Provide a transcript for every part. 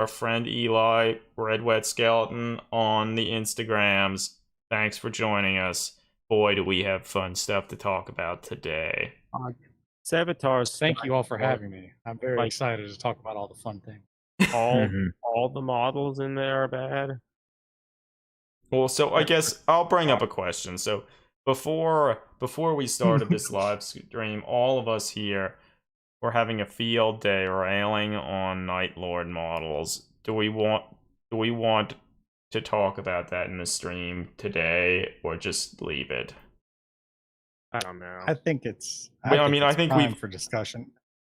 our friend Eli, Red Wet Skeleton on the Instagrams. Thanks for joining us. Boy, do we have fun stuff to talk about today. Savitar's Thank you all for Skyfall, having me. I'm very like excited to talk about all the fun things. all Mm-hmm. all the models in there are bad. Well, so I guess I'll bring up a question. So before we started this live stream, all of us here were having a field day railing on Night Lord models. Do we want to talk about that in the stream today, or just leave it? I don't know. I think it's. Well, I mean, I it's think prime we've for discussion.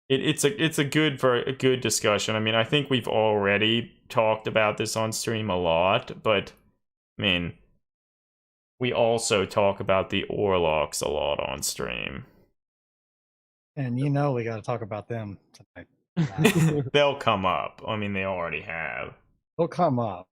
it's a good discussion. I mean, I think we've already talked about this on stream a lot, but I mean, we also talk about the Orlocks a lot on stream. And we got to talk about them tonight. They'll come up. I mean, they already have. They'll come up.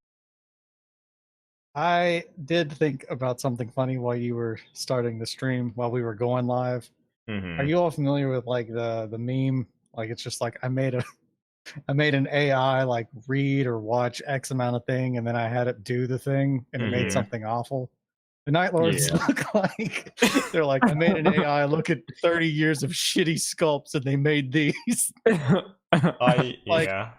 I did think about something funny while you were starting the stream, while we were going live. Mm-hmm. Are you all familiar with like the meme? Like it's just like I made an AI like read or watch X amount of thing, and then I had it do the thing, and it made something awful. The Night Lords look like they're like, I made an AI look at 30 years of shitty sculpts, and they made these. Yeah.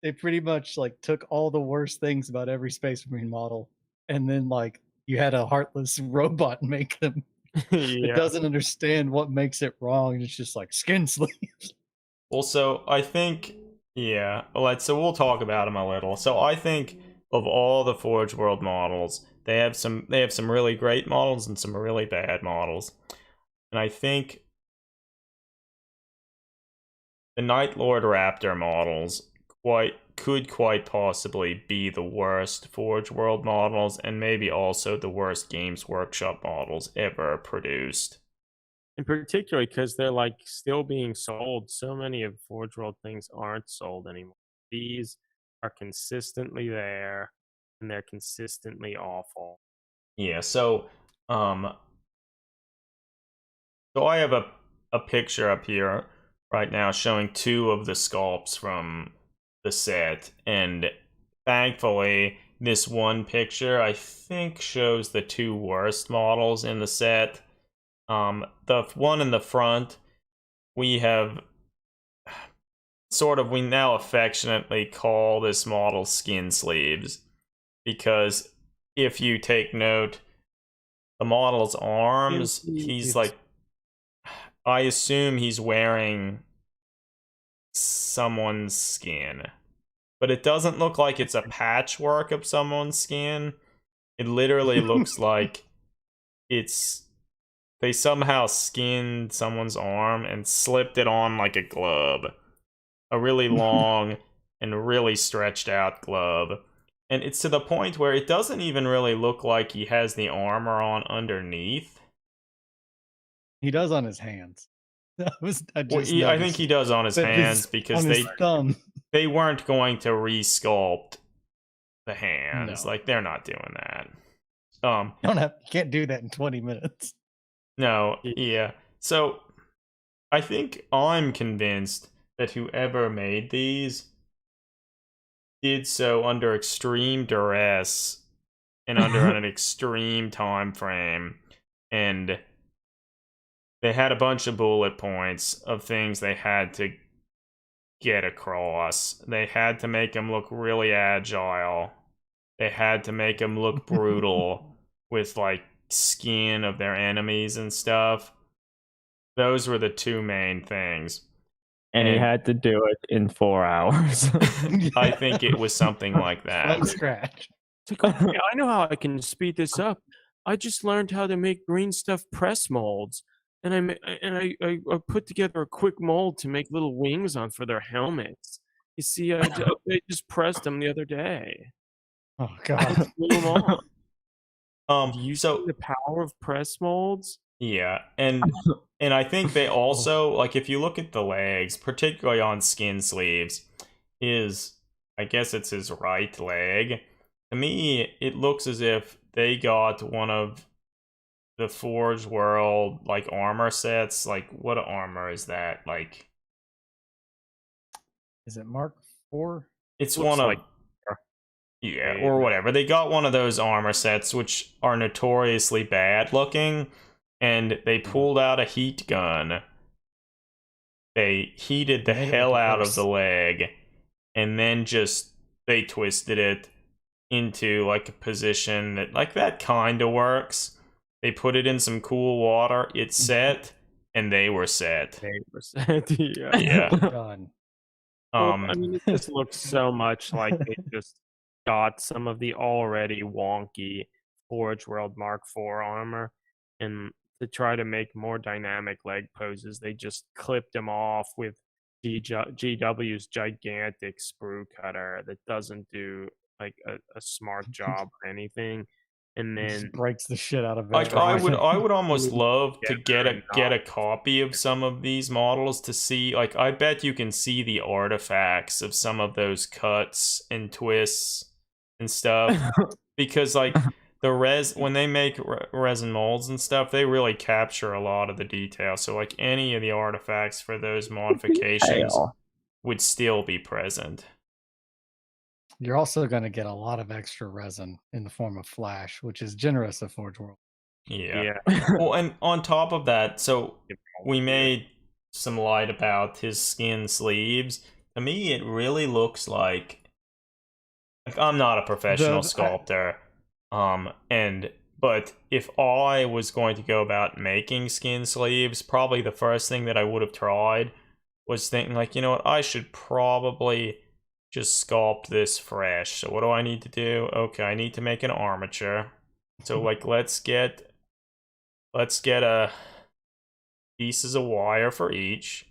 They pretty much like took all the worst things about every Space Marine model, and then like you had a heartless robot make them. It doesn't understand what makes it wrong. It's just like skin sleeves. Also, I think, so we'll talk about them a little. So I think of all the Forge World models, they have some really great models and some really bad models. And I think the Night Lord Raptor models could quite possibly be the worst Forge World models, and maybe also the worst Games Workshop models ever produced. In particular, because they're like still being sold. So many of Forge World things aren't sold anymore. These are consistently there, and they're consistently awful. Yeah, so I have a picture up here right now showing two of the sculpts from the set, and thankfully this one picture I think shows the two worst models in the set. The one in the front, we now affectionately call this model Skin Sleeves, because if you take note, the model's arms, he's like, I assume he's wearing someone's skin, but it doesn't look like it's a patchwork of someone's skin. It literally looks like they somehow skinned someone's arm and slipped it on like a glove, a really long and really stretched out glove. And it's to the point where it doesn't even really look like he has the armor on underneath. He does on his hands. I think he does on his hands, because they weren't going to resculpt the hands. No. Like, they're not doing that. You can't do that in 20 minutes. No, yeah. So I think I'm convinced that whoever made these did so under extreme duress and under an extreme time frame, and they had a bunch of bullet points of things they had to get across. They had to make him look really agile. They had to make him look brutal with like skin of their enemies and stuff. Those were the two main things. And he had to do it in 4 hours. I think it was something like that. From scratch. I know how I can speed this up. I just learned how to make green stuff press molds, and I put together a quick mold to make little wings on for their helmets. You see, I just pressed them the other day. Oh God! Do you see the power of press molds? Yeah, and I think they also, like, if you look at the legs, particularly on Skin Sleeves, I guess it's his right leg. To me, it looks as if they got one of the Forge World, like, armor sets. Like, what armor is that? Like, is it Mark IV? it's Looks one of like yeah, made. or whatever. They got one of those armor sets which are notoriously bad looking, and they pulled out a heat gun. They heated the Made it hell look out of worse. the leg, and then just they twisted it into like a position that like that kind of works. They put it in some cool water, it's set, and they were set. 8%. Yeah. Yeah. Done. Well, I mean, it just looks so much like they just got some of the already wonky Forge World Mark IV armor, and to try to make more dynamic leg poses, they just clipped them off with GW's gigantic sprue cutter that doesn't do like a smart job or anything, and It just then breaks the shit out of Like everything. I would almost love to together and get a not- copy of some of these models to see. Like I bet you can see the artifacts of some of those cuts and twists and stuff because like the when they make resin molds and stuff, they really capture a lot of the detail. So like any of the artifacts for those modifications Hell. would still be present. You're also going to get a lot of extra resin in the form of flash, which is generous of Forge World. Yeah. Yeah. Well, and on top of that, so we Yeah. made some light about his skin sleeves. To me, it really looks like I'm not a professional sculptor, but if I was going to go about making skin sleeves, probably the first thing that I would have tried was thinking like, you know what, I should probably just sculpt this fresh. So what do I need to do? Okay, I need to make an armature. So like let's get pieces of wire for each.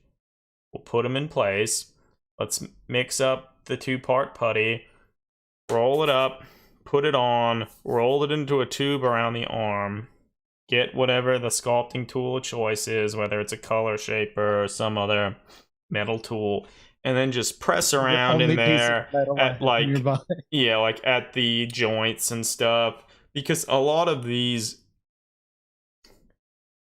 We'll put them in place. Let's mix up the 2-part putty, roll it up, put it on, roll it into a tube around the arm, get whatever the sculpting tool of choice is, whether it's a color shaper or some other metal tool, and then just press around in there at like nearby. yeah, like at the joints and stuff, because a lot of these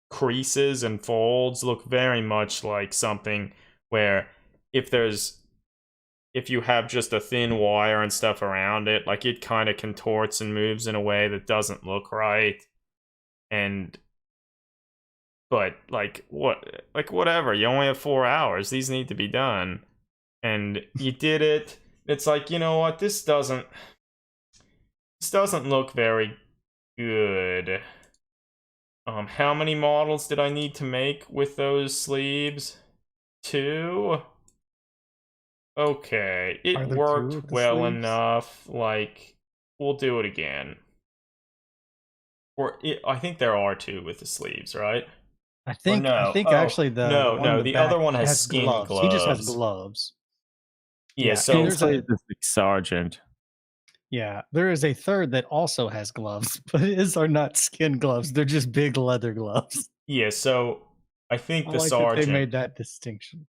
creases and folds look very much like something where if you have just a thin wire and stuff around it, like it kind of contorts and moves in a way that doesn't look right. And but like whatever, you only have 4 hours, these need to be done, and you did it. It's like, you know what, this doesn't look very good. How many models did I need to make with those sleeves? 2? Okay, Are it there 2 worked with the well sleeves? enough. Like, we'll do it again. I think there are 2 with the sleeves, right? I think no. actually the one in the the back other one has skin gloves. He just has gloves. Yeah, Yeah, so there's Inside the sergeant. Yeah, there is a third that also has gloves, but his are not skin gloves. They're just big leather gloves. yeah, so I think I the like that sergeant they made that distinction.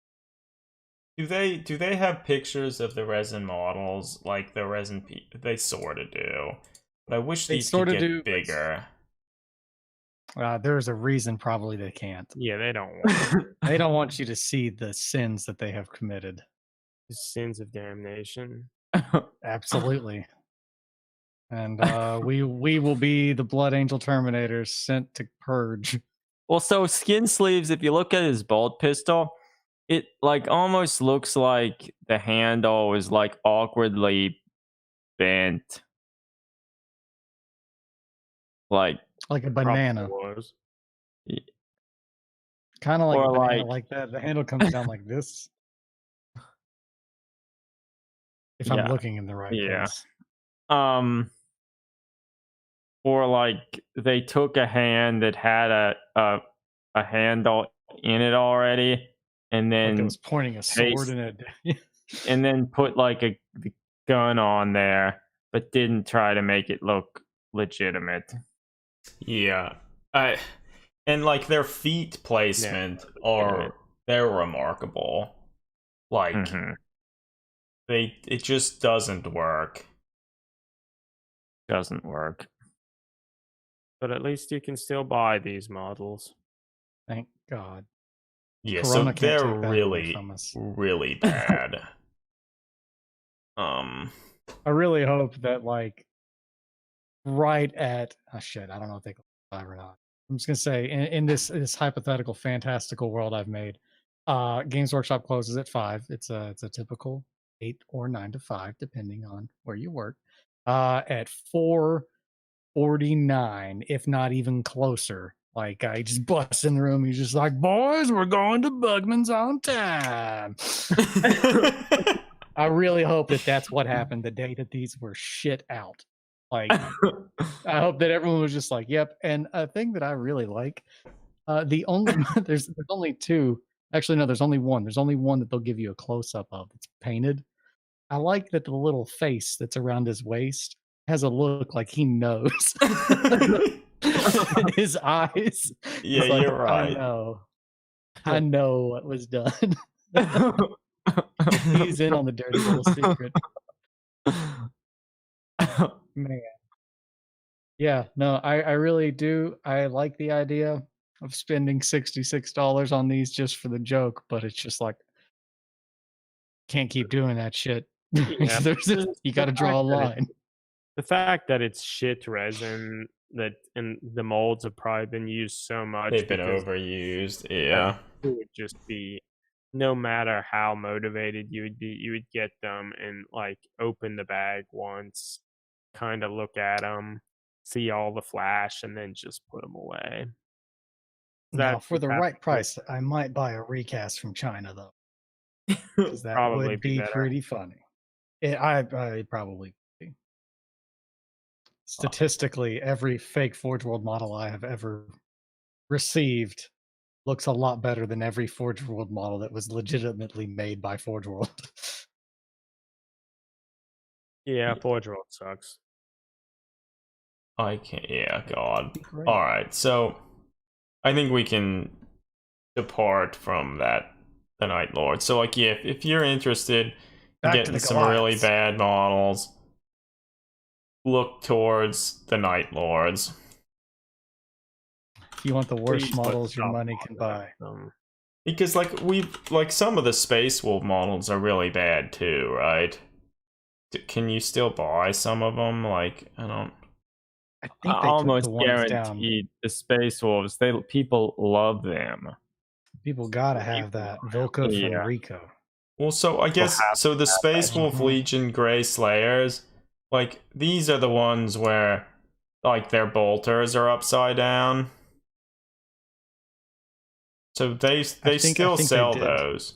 do they have pictures of the resin models like the resin they sort of do. But I wish They these could sorta get do, but- bigger. There's a reason probably they can't. Yeah, they don't want They don't want you to see the sins that they have committed. the sins of damnation. Absolutely. And we will be the Blood Angel Terminators sent to purge. Well, so skin sleeves, if you look at his bolt pistol, it like almost looks like the handle is like awkwardly bent. Like Like a Probably banana. was. Kind of like Or a banana, like- like that. The handle comes down like this. If I'm Yeah, looking in the right yeah. place. Or like they took a hand that had a handle in it already, and Like it then was pointing a sword in it. and then put like the gun on there, but didn't try to make it look legitimate. Yeah. And like their feet placement they're remarkable. Like Mhm. it just doesn't work. Doesn't work. But at least you can still buy these models. Thank God. Yeah, Corona so can't they're take that away really from us. really bad. I really hope that like right at shit, I don't know if they go 5 or not. I'm just gonna say in this hypothetical fantastical world I've made, Games Workshop closes at 5. It's a typical 8 or 9 to 5, depending on where you work. At 4:49, if not even closer, like I just bust in the room. He's just like, "Boys, we're going to Bugman's on time." I really hope that that's what happened the day that these were shit out. Like, I hope that everyone was just like, "Yep." And a thing that I really like, the only there's only two. Actually, no, there's only one. There's only one that they'll give you a close up of. It's painted. I like that the little face that's around his waist has a look like he knows. His eyes. Yeah, It's like, you're right. I know what was done. He's in on the dirty little secret. Man. Yeah, no, I really do. I like the idea of spending $66 on these just for the joke, but it's just like can't keep doing that shit. Yeah, You got to draw a line. The fact that it's shit resin and the molds have probably been used so much. They've been because overused. Yeah. it would just be, no matter how motivated you would be, you would get them and like open the bag once, kind of look at them, see all the flash, and then just put them away. Now, for the right price, I might buy a recast from China though, because that Probably would be be better. pretty funny. I probably be. Statistically, every fake Forge World model I have ever received looks a lot better than every Forge World model that was legitimately made by Forge World. Yeah, Forge World sucks. I can't. Yeah, God. Great. All right, so I think we can depart from that, the Night Lord. So, like, yeah, if you're interested in Back to getting the some really Goliaths. bad models, look towards the Night Lords. If you want the worst Please put models your stuff money on can that. buy. Because, like, some of the Space Wolf models are really bad too, right? Can you still buy some of them? Like, I don't. I I think they took almost the ones down. guaranteed the Space Wolves. People love them. People gotta have that Vilka Yeah. from Rico. Well, so I guess so. The Space Wolf Mhm. Legion Grey Slayers, like these are the ones where, like, their bolters are upside down. So they think still they sell did. those,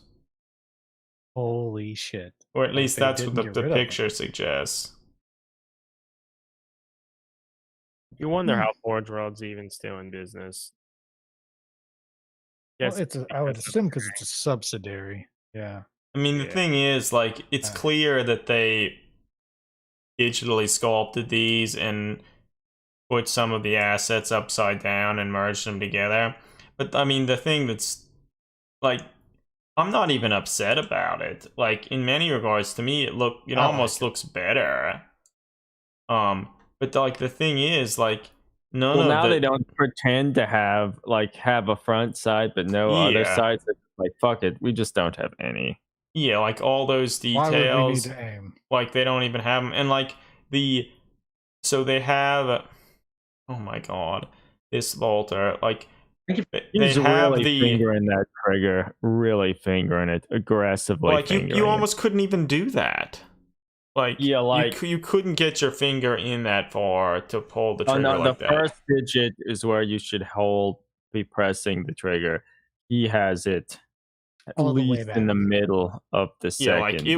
Holy shit. or at least they that's what didn't get the rid of them. picture suggests. You wonder how Forge World's even still in business. Well, Guess I would assume because it's a subsidiary. Yeah. I mean, the Yeah. thing is, like, it's clear that they digitally sculpted these and put some of the assets upside down and merged them together. But I mean, the thing that's like, I'm not even upset about it. Like, in many regards, to me, it almost looks better. But like the thing is, like, none Well, of now the they don't pretend to have a front side, but no other Yeah. sides. They're like, fuck it, we just don't have any. yeah, like all those Why would we need details, to aim? like they don't even have them, and like so they have. Oh my god, this bolter, like they He's have really the fingering that trigger, really fingering it aggressively. like you almost couldn't even do that. Like, Yeah, like you couldn't get your finger in that far to pull the trigger like the that. first digit is where you should be pressing the trigger. He has it at All the way least in the back. middle of the Yeah, second. like it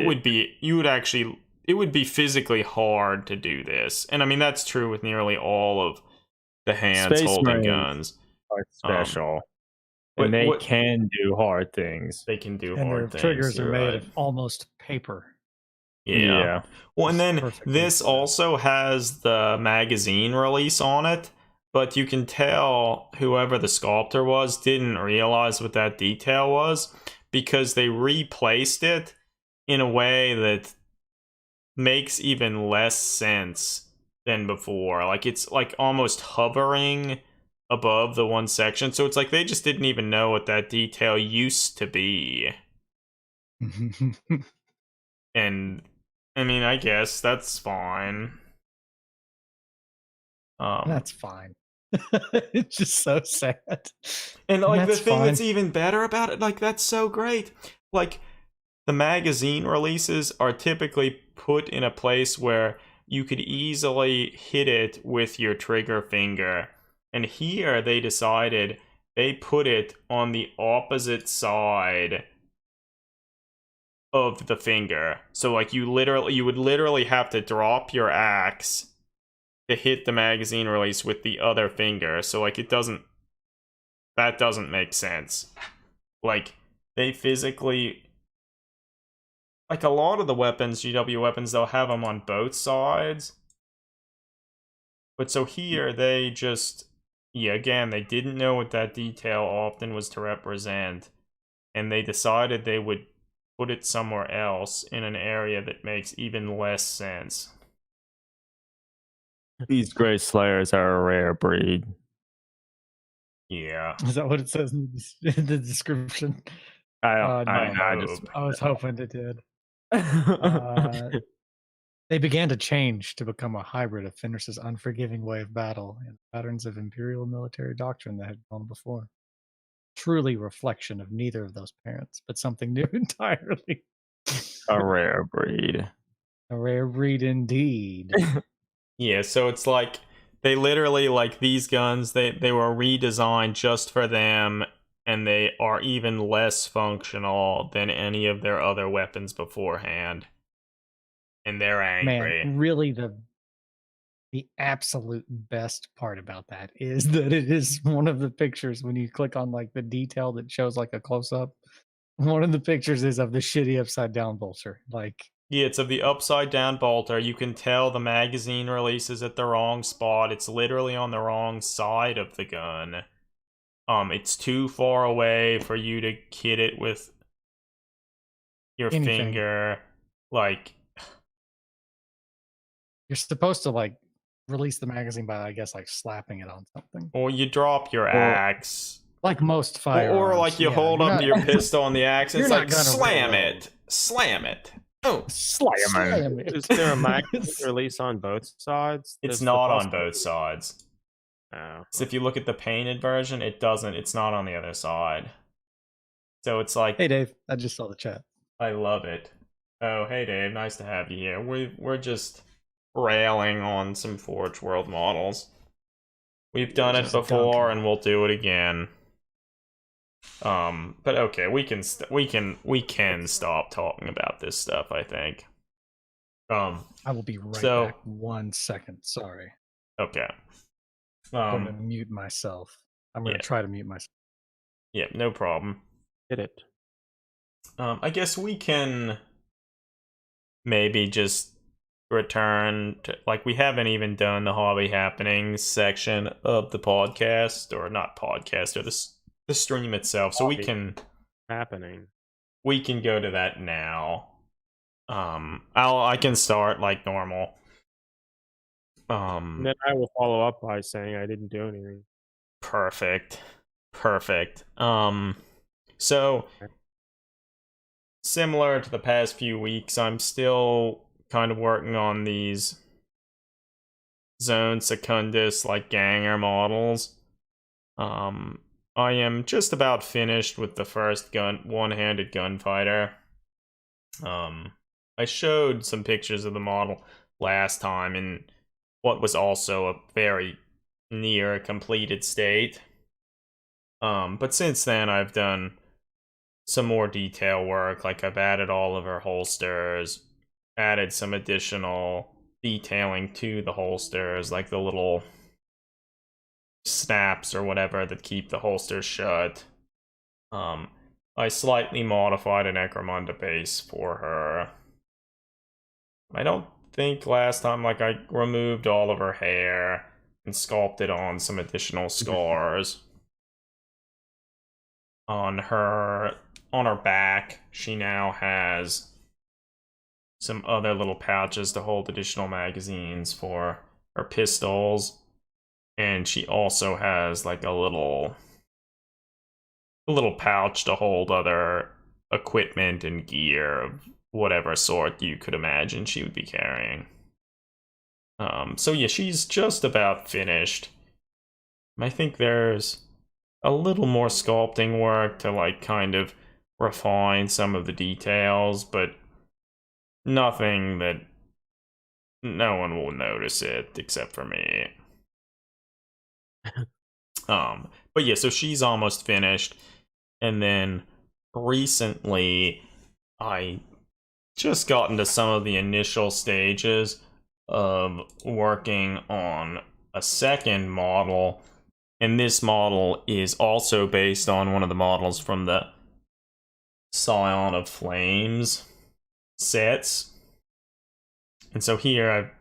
would be physically hard to do this, and I mean that's true with nearly all of the hands Space holding Marines guns. are special, What- and they what- can do hard things. They can do And their hard things. triggers are you're made right. of almost paper. Yeah. Well, and It's then perfectly this set. also has the magazine release on it, but you can tell whoever the sculptor was didn't realize what that detail was because they replaced it in a way that makes even less sense than before. Like, it's like almost hovering above the one section. So it's like they just didn't even know what that detail used to be. And I mean, I guess that's fine. That's fine. It's just so sad. And like the that's thing fine. that's even better about it, like that's so great. Like the magazine releases are typically put in a place where you could easily hit it with your trigger finger. And here they decided they put it on the opposite side of the finger. So like you would literally have to drop your axe to hit the magazine release with the other finger. So like that doesn't make sense. Like they physically, like a lot of the weapons, GW weapons, they'll have them on both sides. But so here they just, yeah, again, they didn't know what that detail often was to represent, and they decided they would put it somewhere else in an area that makes even less sense. These Grey Slayers are a rare breed. Yeah. Is that what it says in the description? I No, just I was hoping it did. uh, They began to change to become a hybrid of Fenris's unforgiving way of battle and patterns of imperial military doctrine that had gone before. Truly reflection of neither of those parents, but something new entirely. a rare breed. A rare breed indeed. Yeah, so it's like they literally, like, these guns, they were redesigned just for them, and they are even less functional than any of their other weapons beforehand. And they're angry. Man, really the absolute best part about that is that it is one of the pictures when you click on like the detail that shows like a close up. One of the pictures is of the shitty upside down bolter. Like, Yeah, it's of the upside down bolter. You can tell the magazine release is at the wrong spot. It's literally on the wrong side of the gun. It's too far away for you to hit it with your anything. finger. Like, You're supposed to like release the magazine by, I guess, like slapping it on something. or you drop your axe. Like most firearms. Or like you hold you're up not- your pistol on the axe and You're it's not like, gonna slam reload. it! Slam it! Oh, Slam it. Is there a magazine release on both sides? it's There's the not on possibility- both sides. Oh. So if you look at the painted version, it doesn't. It's not on the other side. So it's like, Hey Dave, I just saw the chat. I love it. Oh, hey Dave, nice to have you here. We're just railing on some Forge World models. We've done it Just before, dunking. and we'll do it again. But okay, we can stop talking about this stuff, I think. I will be right So- back. 1 second. Sorry. Okay. I'm going to mute myself. I'm going to yeah. try to mute myself. Yeah, no problem. Hit it. I guess we can maybe just return to, like, we haven't even done the hobby happenings section of the podcast, or not podcast, or the stream itself, so we Hobby. can Happening. go to that now. I can start like normal. And then I will follow up by saying I didn't do anything. Perfect. So similar to the past few weeks, I'm still kind of working on these Zone Secundus like Ganger models. I am just about finished with the first one-handed gunfighter. I showed some pictures of the model last time in what was also a very near completed state. But since then I've done some more detail work, like I've added all of her holsters, added some additional detailing to the holsters, like the little snaps or whatever that keep the holsters shut. I slightly modified an Necromunda base for her. I don't think last time, like, I removed all of her hair and sculpted on some additional scars. On her back, she now has some other little pouches to hold additional magazines for her pistols, and she also has like a little pouch to hold other equipment and gear of whatever sort you could imagine she would be carrying. So yeah, she's just about finished. I think there's a little more sculpting work to like kind of refine some of the details, but nothing that no one will notice it except for me. But yeah, so she's almost finished, and then recently I just got into some of the initial stages of working on a second model, and this model is also based on one of the models from the Scion of Flames sets. And so here I'm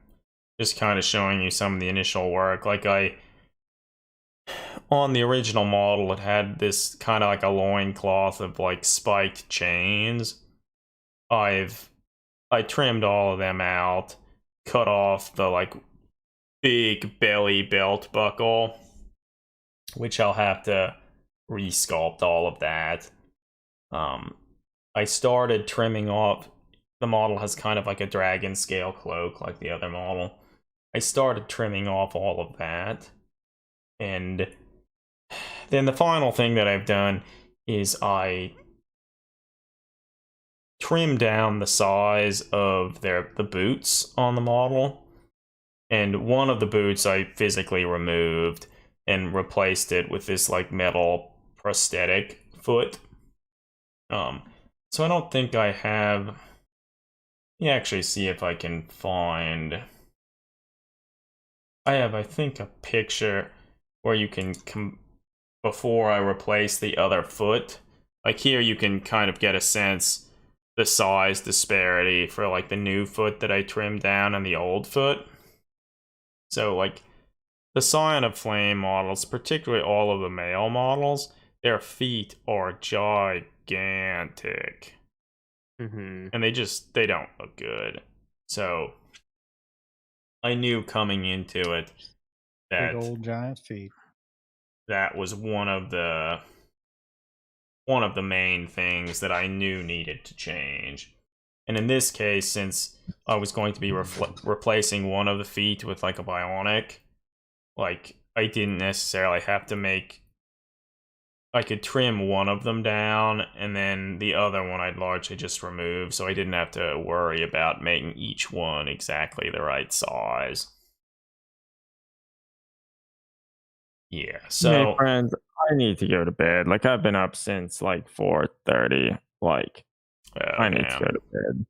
just kind of showing you some of the initial work. Like on the original model, it had this kind of like a loincloth of like spiked chains. I trimmed all of them out, cut off the like big belly belt buckle, which I'll have to resculpt all of that. I started trimming off. The model has kind of like a dragon scale cloak like the other model. I started trimming off all of that, and then the final thing that I've done is I trimmed down the size of the boots on the model, and one of the boots I physically removed and replaced it with this like metal prosthetic foot. So I don't think I have. Let me actually see if I can find. I have, I think, a picture where you can before I replace the other foot. Like here, you can kind of get a sense the size disparity for like the new foot that I trimmed down and the old foot. So like the Scion of Flame models, particularly all of the male models, their feet are gigantic. Mm-hmm. And they don't look good. So I knew coming into it that Big old giant feet. that was one of the main things that I knew needed to change. And in this case, since I was going to be replacing one of the feet with like a bionic, like I didn't necessarily have to make. I could trim one of them down, and then the other one I'd largely just remove, so I didn't have to worry about making each one exactly the right size. Yeah, so Hey friends, I need to go to bed. Like I've been up since like 4:30. Like I need to go to bed.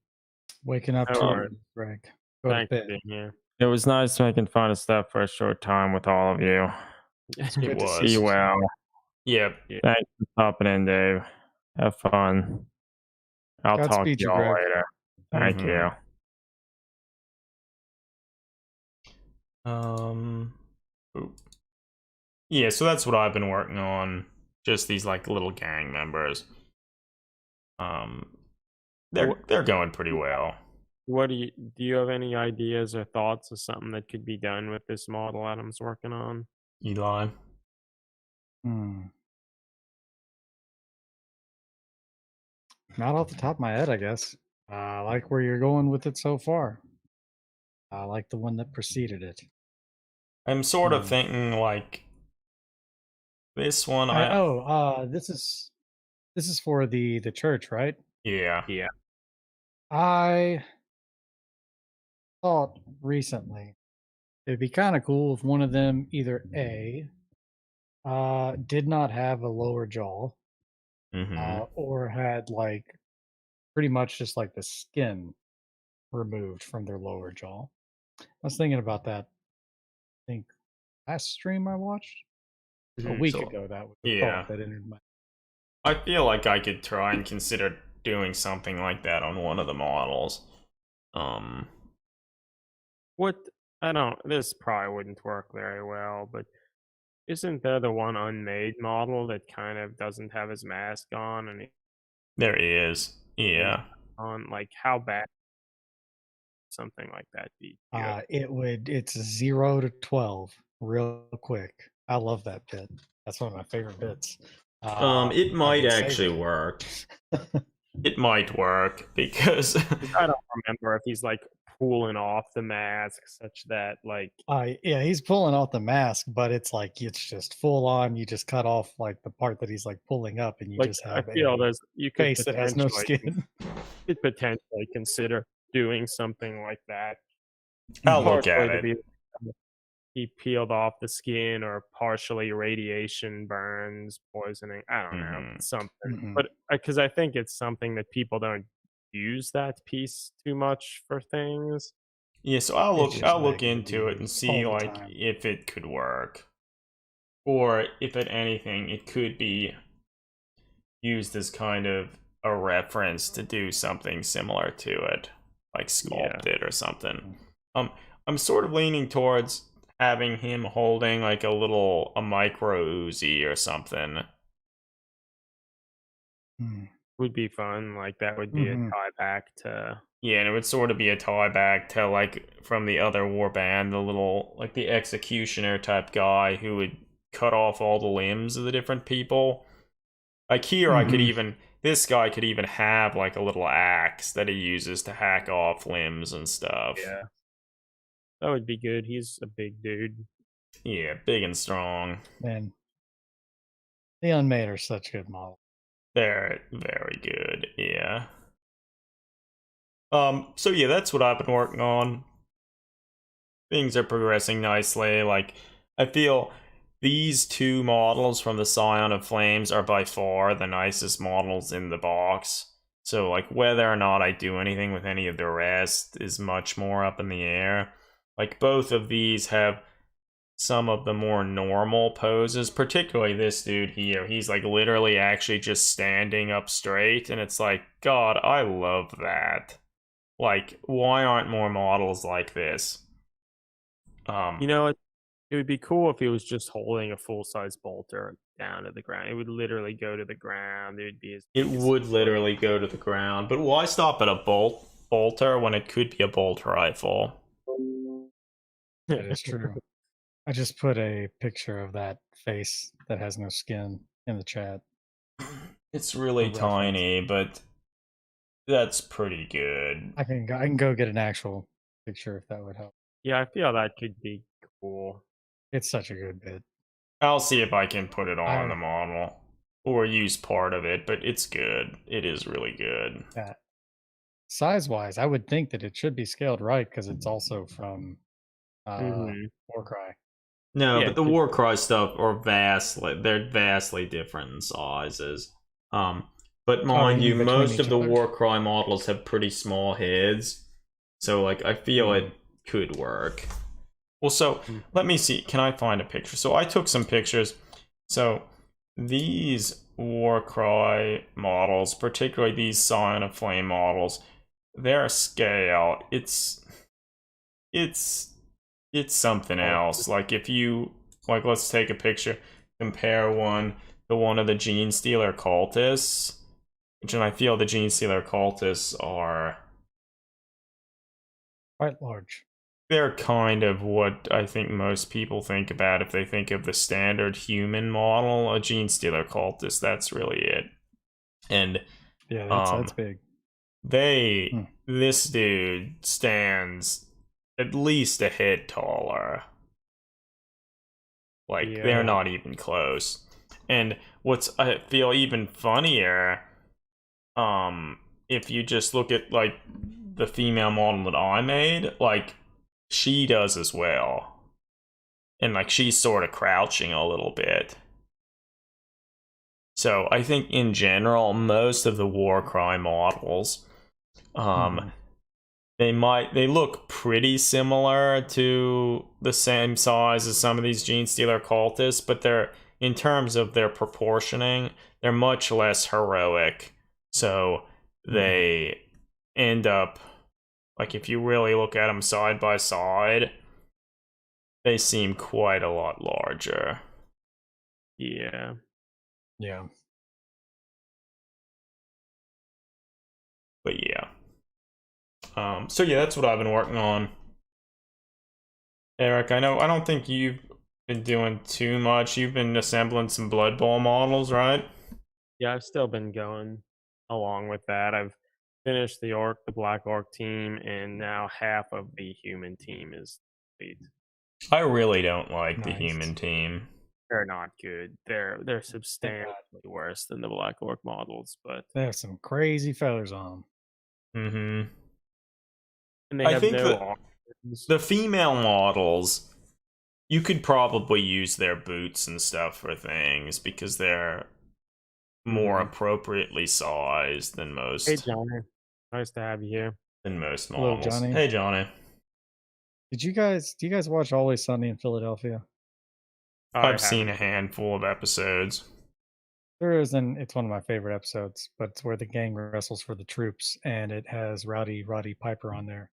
Waking up No to worries. it, Greg. Go to Thanks for bed. being here. It was nice making fun of stuff for a short time with all of you. It's It good to was. see See you you. well. yeah, Thanks for stopping in, Dave. Have fun. I'll talk to Godspeed you, y'all Greg. later. Thank Mhm. you. Yeah, so that's what I've been working on. Just these like little gang members. They're going pretty well. What do you have any ideas or thoughts of something that could be done with this model Adam's working on? Eli. Not off the top of my head, I guess. I like where you're going with it so far. I like the one that preceded it. I'm sort of thinking like this one. This is for the church, right? Yeah. I thought recently it'd be kind of cool if one of them either did not have a lower jaw, or had like pretty much just like the skin removed from their lower jaw. I was thinking about that. I think last stream I watched a week ago. That was the thought that entered my. I feel like I could try and consider doing something like that on one of the models. What I don't. This probably wouldn't work very well, but isn't there the one unmade model that kind of doesn't have his mask on and There is. Yeah. on? Like how bad something like that be? It's 0 to 12 real quick. I love that bit. That's one of my favorite bits. It I might can save actually it. work. It might work because I don't remember if he's like pulling off the mask such that like Yeah, he's pulling off the mask, but it's just full on. You just cut off like the part that he's like pulling up, and you just I have feel a there's you could face that has no skin. consider doing something like that. I'll look Partially at to it. be he peeled off the skin or partially radiation burns, poisoning. I don't know, Mhm. something. Mhm. But because I think it's something that people don't use that piece too much for things. Yeah, so It's just I'll look begging to be into it and used see all the like time. if it could work. Or if at anything it could be used as kind of a reference to do something similar to it, like Yeah. sculpt it or something. I'm sort of leaning towards having him holding like a micro Uzi or something. Would be fun. Like that would be a Mhm. tie back to Yeah, and it would sort of be a tie back to like from the other war band, the little like the executioner type guy who would cut off all the limbs of the different people. Like here, Mhm. this guy could even have like a little axe that he uses to hack off limbs and stuff. yeah. That would be good. He's a big dude. Yeah, big and strong. Man, the Unmade are such good models. They're very good. Yeah. So yeah, that's what I've been working on. Things are progressing nicely. Like, I feel these two models from the Scion of Flames are by far the nicest models in the box. So, like, whether or not I do anything with any of the rest is much more up in the air. Like, both of these have some of the more normal poses, particularly this dude here. He's, like, literally actually just standing up straight, and it's like, God, I love that. Like, why aren't more models like this? You know, it would be cool if he was just holding a full size bolter down to the ground. It would literally go to the ground. It would be as It big as would literally go to the ground, but why stop at a bolter when it could be a bolt rifle? That is true. I just put a picture of that face that has no skin in the chat. It's really For reference. tiny, but that's pretty good. I can go get an actual picture if that would help. Yeah, I feel that could be cool. It's such a good bit. I'll see if I can put it on the I model or use part of it, but it's good. It is really good. size wise, I would think that it should be scaled right because it's also from Mhm. Warcry. No, Yeah, but it the could- Warcry stuff are they're vastly different in sizes. But mind you you, mean between most each of the other? Warcry models have pretty small heads. So like I feel Hmm. it could work. Well, so Hmm. let me see. Can I find a picture? So I took some pictures. So these Warcry models, particularly these Scion of Flame models, their scale, it's something Oh, else. Like if you like, let's take a picture, compare one to one of the Gene Stealer cultists, which, and I feel the Gene Stealer cultists are Quite large. they're kind of what I think most people think about if they think of the standard human model, a Gene Stealer cultist. That's really it. And Yeah, that's big. this dude stands at least a head taller. Like, they're yeah. not even close. And what's I feel even funnier, if you just look at like the female model that I made, like she does as well. And like she's sort of crouching a little bit. So I think in general, most of the Warcry models, Mhm. they look pretty similar to the same size as some of these Gene Stealer cultists, but they're in terms of their proportioning, they're much less heroic. So they end up like if you really look at them side by side, they seem quite a lot larger. Yeah. Yeah. But yeah. So yeah, that's what I've been working on. Eric, I don't think you've been doing too much. You've been assembling some Blood Bowl models, right? Yeah, I've still been going. along with that, I've finished the Black Orc team, and now half of the human team is complete. I really don't like the Nice. human team. They're not good. They're substantially worse than the Black Orc models, but They have some crazy feathers on them. Mm-hmm. and they I have think no that options. the female models, you could probably use their boots and stuff for things because they're more appropriately sized than most Hey, Johnny. Nice to have you here. Hello, models. Johnny. Hey, Johnny. Do you guys watch Always Sunny in Philadelphia? I've seen a handful of episodes. It's one of my favorite episodes, but it's where the gang wrestles for the troops, and it has Roddy Piper on there.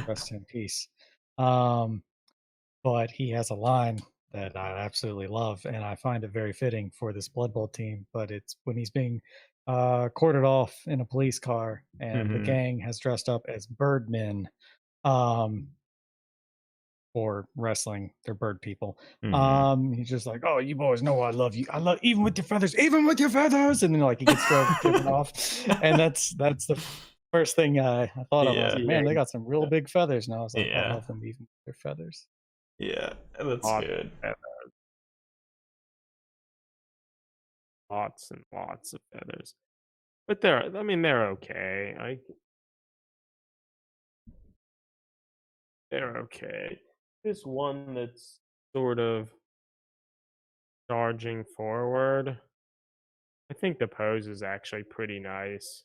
Rest in peace. But he has a line that I absolutely love, and I find it very fitting for this Blood Bowl team. But it's when he's being courted off in a police car, and the gang has dressed up as birdmen. For wrestling, they're bird people. He's just like, "Oh, you boys know I love you. I love even with your feathers, even with your feathers." And then like he gets driven off, and that's the first thing I thought of. I was like, "Man, they got some real big feathers." And I was like, "I love them even with their feathers." Yeah, that's good. Lots and lots of feathers, but they're okay. They're okay. There's one that's sort of charging forward. I think the pose is actually pretty nice.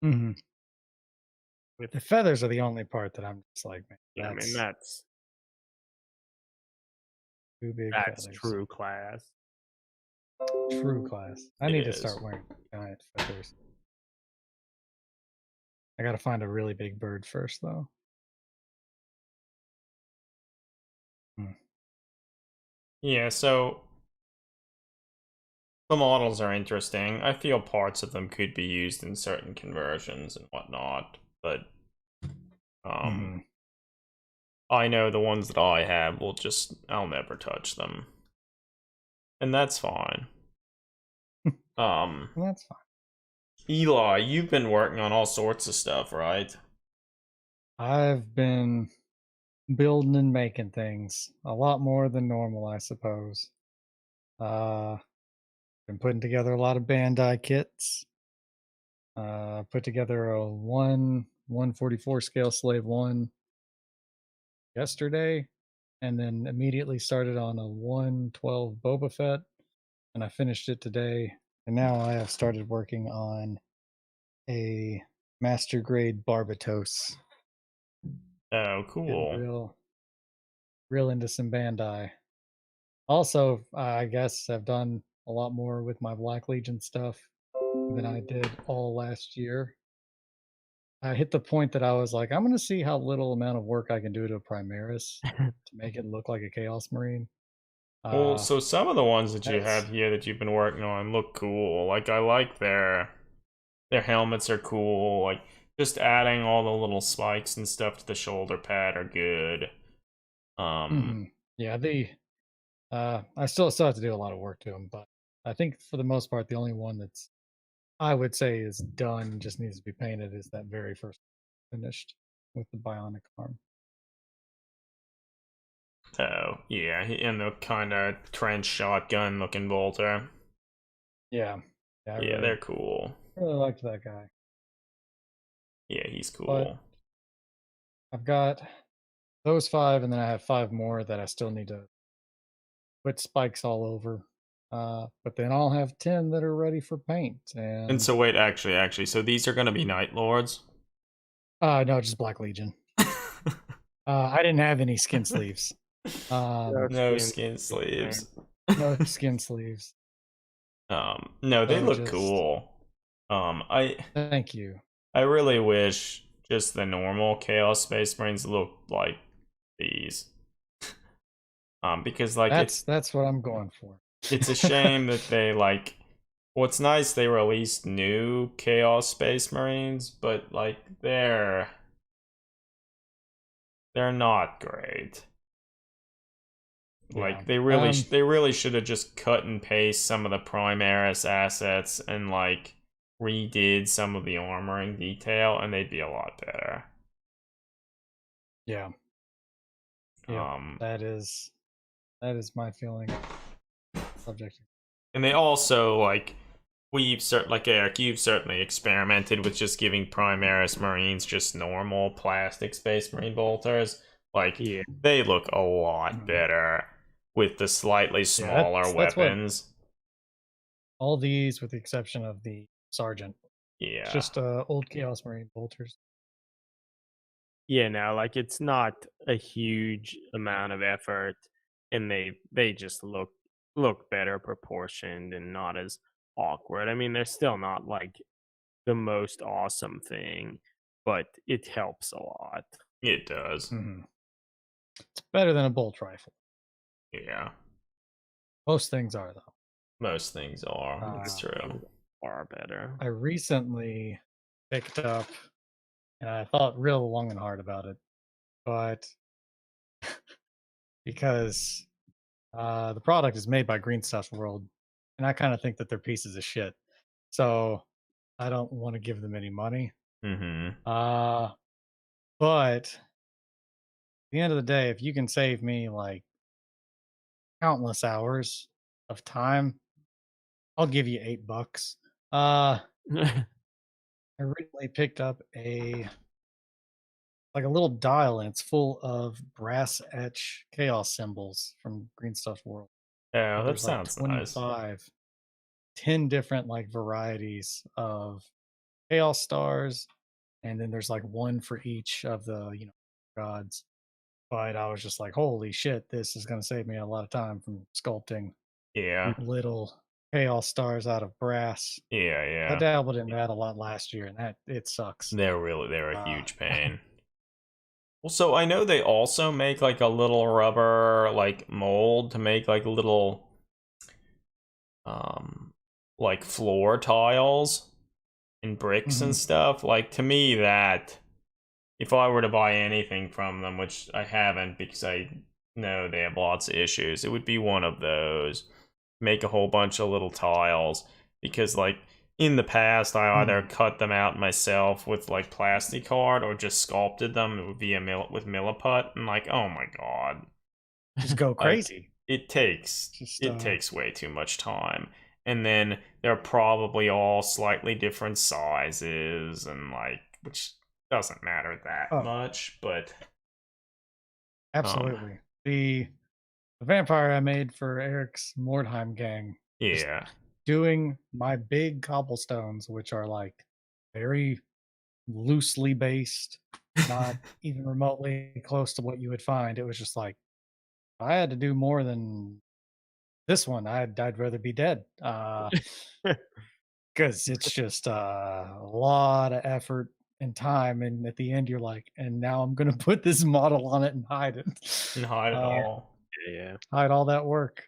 Mm-hmm. The feathers are the only part that I'm just like, man, Yeah, I mean that's too big. That's feathers. true class. True class. I need to start wearing giant feathers. I got to find a really big bird first, though. Yeah, so the models are interesting. I feel parts of them could be used in certain conversions and whatnot, but I know the ones that I have I'll never touch them. And that's fine. That's fine. Eli, you've been working on all sorts of stuff, right? I've been building and making things a lot more than normal, I suppose. Been putting together a lot of Bandai kits. Put together a 144 scale Slave 1 yesterday, and then immediately started on a 112 Boba Fett, and I finished it today. And now I have started working on a master grade Barbatos. Oh, cool. Getting real into some Bandai. Also, I guess I've done a lot more with my Black Legion stuff than I did all last year. I hit the point that I was like, I'm going to see how little amount of work I can do to a Primaris to make it look like a Chaos Marine. Well, so some of the ones that you that's- have here that you've been working on look cool. Like, I like their helmets are cool. Like, just adding all the little spikes and stuff to the shoulder pad are good. Yeah, I still have to do a lot of work to them, but I think for the most part, the only one that's I would say is done, just needs to be painted, is that very first finished with the bionic arm. Oh, yeah, and the kind of trench shotgun looking bolter. Yeah. They're cool. I really liked that guy. Yeah, he's cool. But I've got those 5, and then I have 5 more that I still need to put spikes all over. But then I'll have 10 that are ready for paint. And so wait, actually, so these are gonna be Night Lords? No, just Black Legion. I didn't have any skin sleeves. No skin sleeves. No skin sleeves. No, they look cool. Thank you. I really wish just the normal Chaos Space Marines looked like these. Because like that's what I'm going for. It's a shame that they like. What's nice, they released new Chaos Space Marines, but like they're not great. Like they really should have just cut and paste some of the Primaris assets and like redid some of the armoring detail, and they'd be a lot better. Yeah. Yeah. Um, That is my feeling. Subject. and they also like Eric, you've certainly experimented with just giving Primaris Marines just normal plastic Space Marine bolters. Like Yeah. they look a lot better with the slightly smaller that's what weapons. all these, with the exception of the Sergeant, it's Yeah. just old Chaos Marine bolters. Yeah, no, like it's not a huge amount of effort, and they just look better proportioned and not as awkward. I mean, they're still not like the most awesome thing, but it helps a lot. It does. Mm-hmm. It's better than a bolt rifle. Yeah. Most things are, though. Most things are. That's true. Far better. I recently picked up, and I thought real long and hard about it, but because the product is made by Green Stuff World, and I kind of think that they're pieces of shit. So I don't want to give them any money. Mm-hmm. But at the end of the day, if you can save me like countless hours of time, I'll give you $8. I recently picked up a little dial, and it's full of brass etch chaos symbols from Green Stuff World. Yeah, that There's like sounds nice. 10 different like varieties of chaos stars, and then there's like one for each of the gods. But I was just like, holy shit, this is going to save me a lot of time from sculpting Yeah. little chaos stars out of brass. Yeah. I dabbled in that a lot last year, and that it sucks. They're a huge pain. Well, so I know they also make like a little rubber like mold to make like little like floor tiles and bricks and stuff. Like to me that if I were to buy anything from them, which I haven't because I know they have lots of issues, it would be one of those. Make a whole bunch of little tiles because like in the past I either cut them out myself with like plastic art or just sculpted them via with milliput, and like, oh my god, just go crazy. It takes way too much time, and then they're probably all slightly different sizes, and like which doesn't matter that much, but absolutely. The vampire I made for Eric's Mordheim gang. Yeah. Doing my big cobblestones, which are like very loosely based, not even remotely close to what you would find. It was just like, if I had to do more than this one, I'd rather be dead. Because it's just a lot of effort and time, and at the end you're like, and now I'm gonna put this model on it and hide it. And hide it all. Yeah. Hide all that work.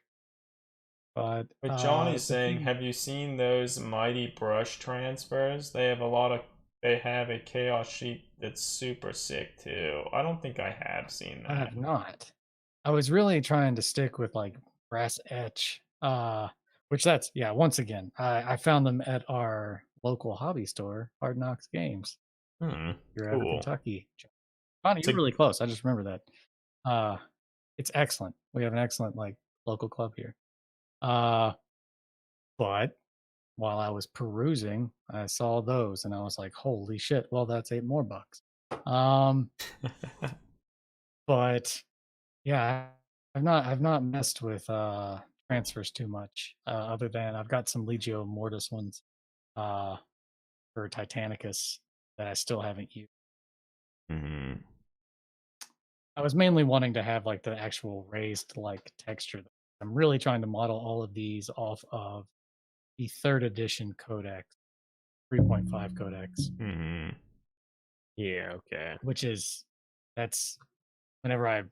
But Johnny's saying, have you seen those mighty brush transfers? They have a chaos sheet that's super sick too. I don't think I have seen that. I have not. I was really trying to stick with like brass etch, which once again, I found them at our local hobby store, Hard Knocks Games. You're out of Kentucky. Johnny, you're really close. I just remember that. It's excellent. We have an excellent like local club here. But while I was perusing, I saw those and I was like, holy shit, well, that's $8 more. But yeah, I've not messed with transfers too much, other than I've got some Legio Mortis ones for Titanicus that I still haven't used. I was mainly wanting to have like the actual raised like texture. I'm really trying to model all of these off of the 3rd edition codex, 3.5 codex. Yeah, okay. That's whenever I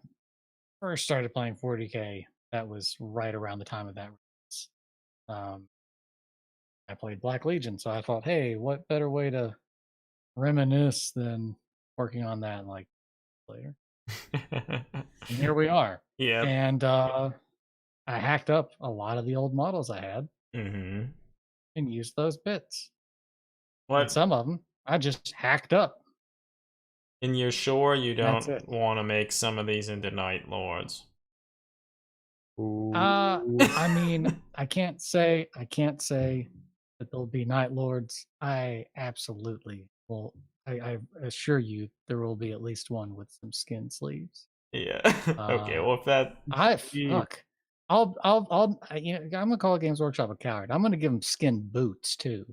first started playing 40K, that was right around the time of that release. I played Black Legion, so I thought, hey, what better way to reminisce than working on that like later? And here we are. Yeah. And I hacked up a lot of the old models I had and used those bits. And What? some of them I just hacked up. And you're sure you That's don't it. want to make some of these into Night Lords? I mean, I can't say that they'll be Night Lords. I absolutely will. I assure you, there will be at least one with some skin sleeves. Yeah. Okay. Well, if that, Fuck. You know, I'm gonna call Games Workshop a coward. I'm gonna give them skin boots too.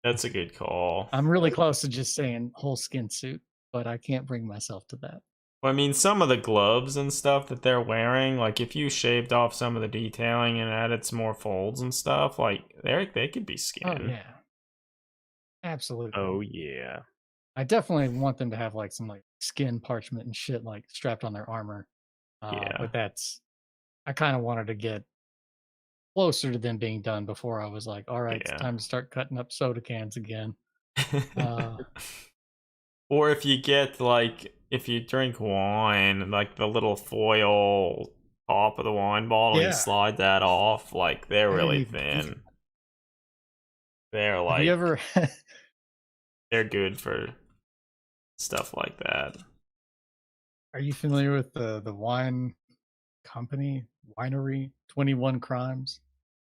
that's a good call. I'm really close to just saying whole skin suit, but I can't bring myself to that. I mean, some of the gloves and stuff that they're wearing, like if you shaved off some of the detailing and added some more folds and stuff, like they could be skin. Oh yeah, absolutely. Oh yeah. I definitely want them to have like some like skin parchment and shit like strapped on their armor. Yeah. But I kind of wanted to get closer to them being done before I was like, all right, Yeah. it's time to start cutting up soda cans again. Or if you get like if you drink wine, like the little foil top of the wine bottle, you Yeah. slide that off. Like they're really Hey, thin. They're Have like you ever they're good for stuff like that. are you familiar with the wine company, winery, 21 Crimes?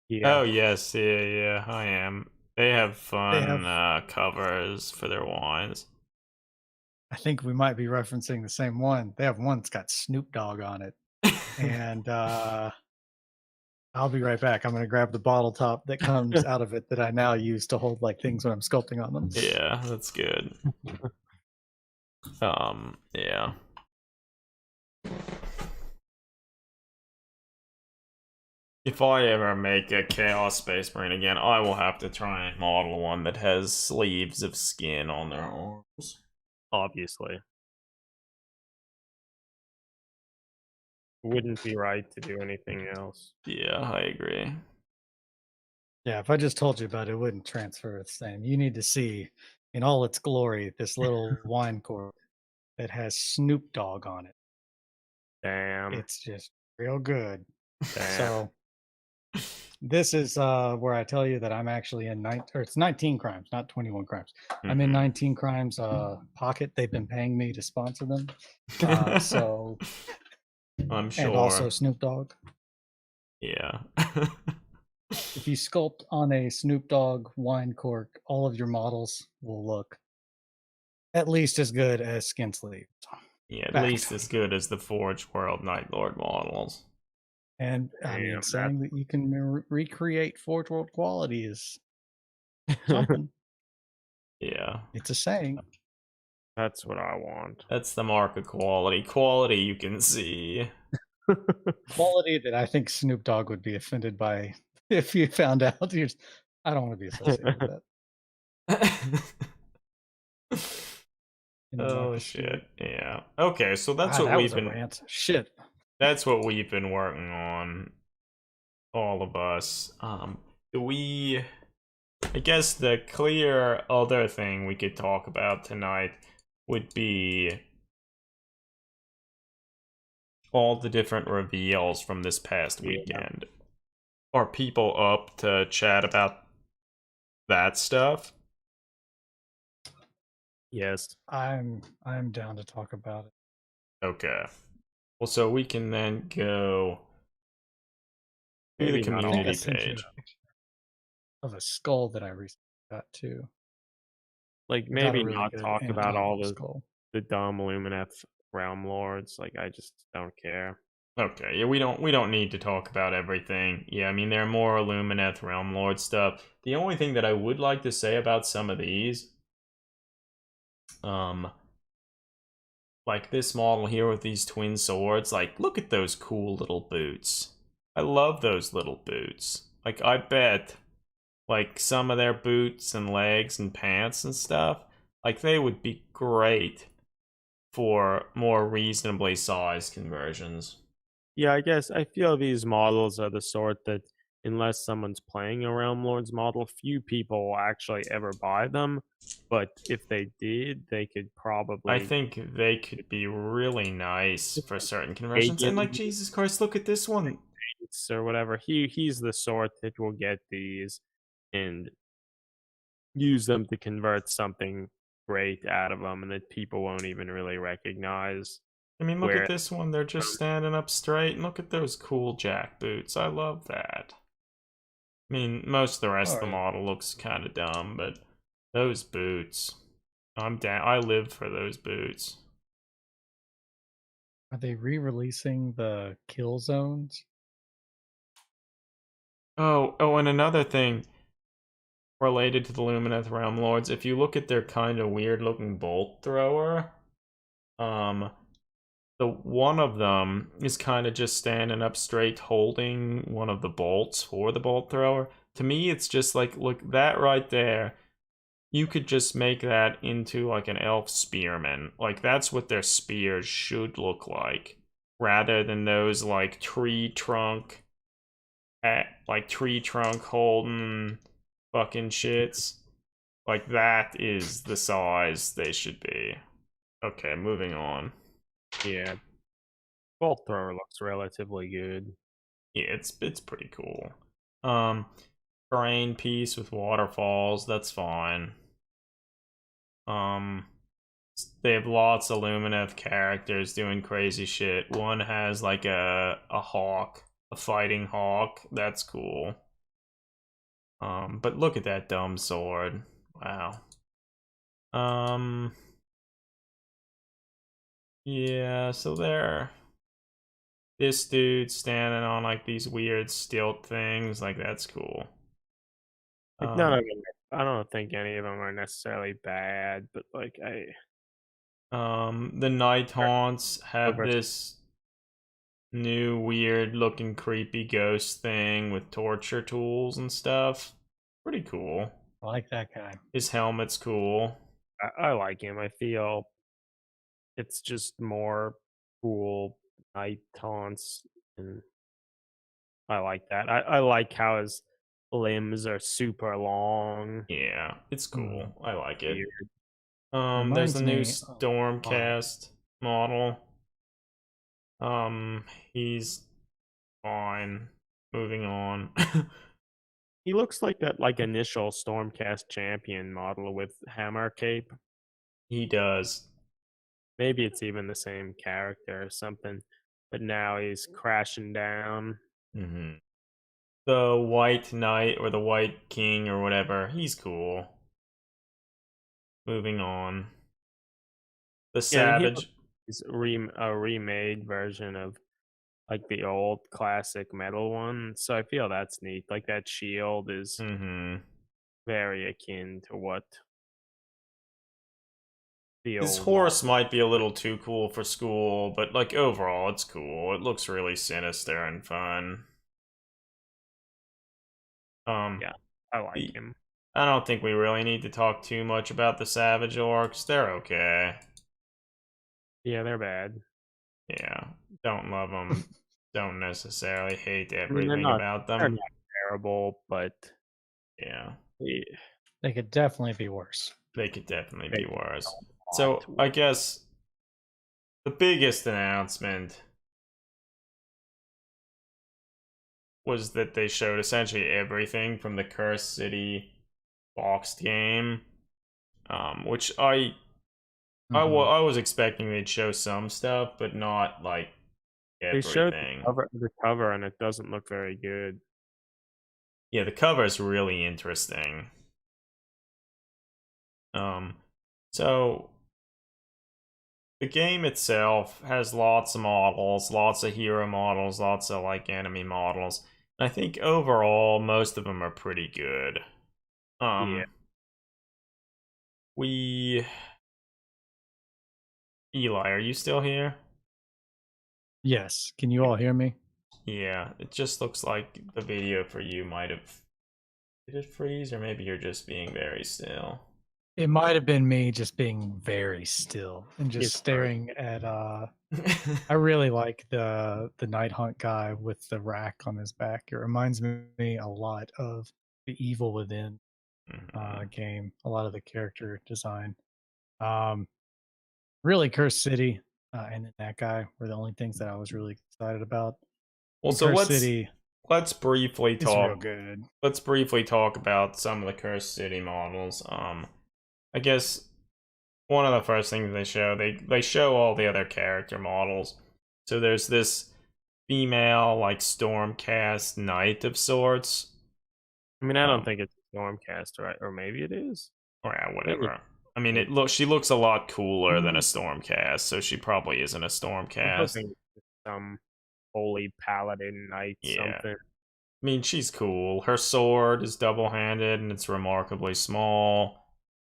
Yeah. Oh yes, yeah, I am. They have fun have- covers for their wines. I think we might be referencing the same one. They have one that's got Snoop Dogg on it. And I'll be right back. I'm going to grab the bottle top that comes out of it that I now use to hold like things when I'm sculpting on them. Yeah, that's good. Yeah. If I ever make a Chaos Space Marine again, I will have to try and model one that has sleeves of skin on their arms. Obviously. Wouldn't be right to do anything else. Yeah, I agree. Yeah, if I just told you about it, it wouldn't transfer the same. You need to see in all its glory this little wine cork that has Snoop Dogg on it. Damn. It's just real good. Damn. So this is where I tell you that I'm actually in it's 19 Crimes, not 21 Crimes. I'm in 19 Crimes pocket. They've been paying me to sponsor them. So I'm sure. and also Snoop Dogg. Yeah. If you sculpt on a Snoop Dogg wine cork, all of your models will look at least as good as skin sleeves. Yeah, at Fact. least as good as the Forge World Night Lord models. And I mean, Damn, saying that you can recreate Forge World quality is something. Yeah. It's a saying. That's what I want. That's the mark of quality. Quality you can see. Quality that I think Snoop Dogg would be offended by if you found out. I don't want to be associated with that. Oh shit! Yeah. Okay, so that's what that we've was a been. rant. Shit. That's what we've been working on. All of us. Do we? I guess the clear other thing we could talk about tonight would be all the different reveals from this past weekend. Are people up to chat about that stuff? Yes. I'm down to talk about it. Okay. Well, so we can then go to the Maybe not all I think I community sent you page. a picture of a skull that I recently got too. Like Got a maybe really not good talk about all anatomical the skull. dumb Lumineth realm lords. Like I just don't care. Okay, yeah, we don't need to talk about everything. Yeah, I mean there are more Illumineth Realm Lord stuff. The only thing that I would like to say about some of these, like this model here with these twin swords, like look at those cool little boots. I love those little boots. Like I bet, like some of their boots and legs and pants and stuff, like they would be great for more reasonably sized conversions. Yeah, I guess I feel these models are the sort that unless someone's playing a Realm Lords model, few people will actually ever buy them. But if they did, they could probably. I think they could be really nice for certain conversions. And like Jesus Christ, look at this one. Or whatever. He's the sort that will get these and use them to convert something great out of them, and that people won't even really recognize I mean, look where at this one. They're just standing up straight. And look at those cool jack boots. I love that. I mean, most of the rest of the Alright. model looks kind of dumb, but those boots. I'm down. I live for those boots. Are they re-releasing the kill zones? Oh, and another thing related to the Lumineth Realm Lords, if you look at their kind of weird looking bolt thrower, the one of them is kind of just standing up straight holding one of the bolts for the bolt thrower. To me, it's just like, look, that right there, you could just make that into like an elf spearman. Like, that's what their spears should look like, rather than those like tree trunk holding fucking shits. Like, that is the size they should be. Okay, moving on. Yeah. Bolt thrower looks relatively good. Yeah, it's pretty cool. Terrain piece with waterfalls, that's fine. They have lots of Lumineth characters doing crazy shit. One has like a hawk, a fighting hawk. That's cool. But look at that dumb sword. Wow. Yeah, so there. This dude standing on like these weird stilt things, like that's cool. Like none of them. I don't think any of them are necessarily bad, but like The Night Haunts have over this new weird looking creepy ghost thing with torture tools and stuff. Pretty cool. I like that guy. His helmet's cool. I like him. I feel it's just more cool night taunts, and I like that. I like how his limbs are super long. Yeah, it's cool. I like it. Weird. There's Reminds a new me of Stormcast model. He's fine. Moving on. He looks like that like initial Stormcast champion model with hammer cape. He does. Maybe it's even the same character or something, but now he's crashing down. Mm-hmm. The White Knight or the White King or whatever, he's cool. Moving on. The Yeah, I mean, Savage. he's a remade version of like the old classic metal one, so I feel that's neat. Like that shield is Mm-hmm. very akin to what the His old horse model. might be a little too cool for school, but like overall it's cool. It looks really sinister and fun. Yeah, I like the- him. I don't think we really need to talk too much about the Savage Orcs. They're okay. Yeah, they're bad. Yeah, don't love them. Don't necessarily hate I mean, everything about they're them. not terrible, but Yeah, They could definitely be worse. they could definitely They be worse. don't So want to I guess the biggest announcement was that they showed essentially everything from the Cursed City boxed game, which I was expecting they'd show some stuff, but not like They showed everything. the cover, and it doesn't look very good. Yeah, the cover is really interesting. So the game itself has lots of models, lots of hero models, lots of like enemy models. And I think overall most of them are pretty good. Yeah. We Eli, are you still here? Yes. Can you all hear me? Yeah, it just looks like the video for you might have. Did it freeze, or maybe you're just being very still? It might have been me just being very still and just It's staring at I really like the night hunt guy with the rack on his back. It reminds me a lot of the Evil Within game, a lot of the character design. Really Cursed City and then that guy were the only things that I was really excited about. Well, In so Cursed City, let's briefly It's real talk. good. Let's briefly talk about some of the Cursed City models. I guess one of the first things they show all the other character models. So there's this female like Stormcast knight of sorts. I mean, I don't think it's Stormcast, right? Or maybe it is. Or yeah, I think whatever. I mean, she looks a lot cooler than a Stormcast, so she probably isn't a I'm Stormcast. hoping it's some holy paladin knight Yeah. something. I mean, she's cool. Her sword is double-handed and it's remarkably small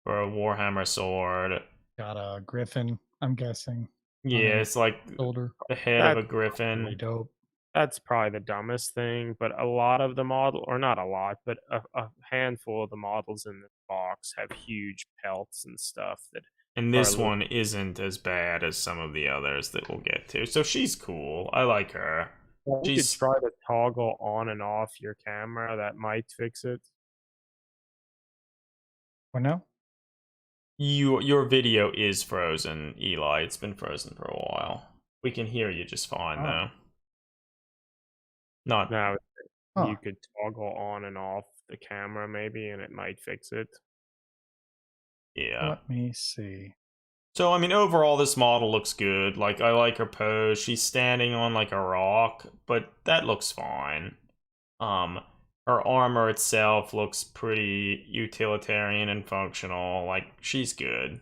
for a Warhammer sword. Got a griffin, I'm guessing. Yeah, it's like Shoulder. the head of a That's griffin. Really dope. That's probably the dumbest thing, but a lot of the model, or not a lot, but a handful of the models in this box have huge pelts and stuff that. And this one isn't as bad as some of the others that we'll get to. So she's cool. I like her. You could She's try to toggle on and off your camera. That might fix it. Or no? your video is frozen, Eli. It's been frozen for a while. We can hear you just fine though. Not Now Huh. you could toggle on and off the camera maybe, and it might fix it. yeah. Let me see. So I mean, overall, this model looks good. Like I like her pose. She's standing on like a rock, but that looks fine. Her armor itself looks pretty utilitarian and functional. Like she's good.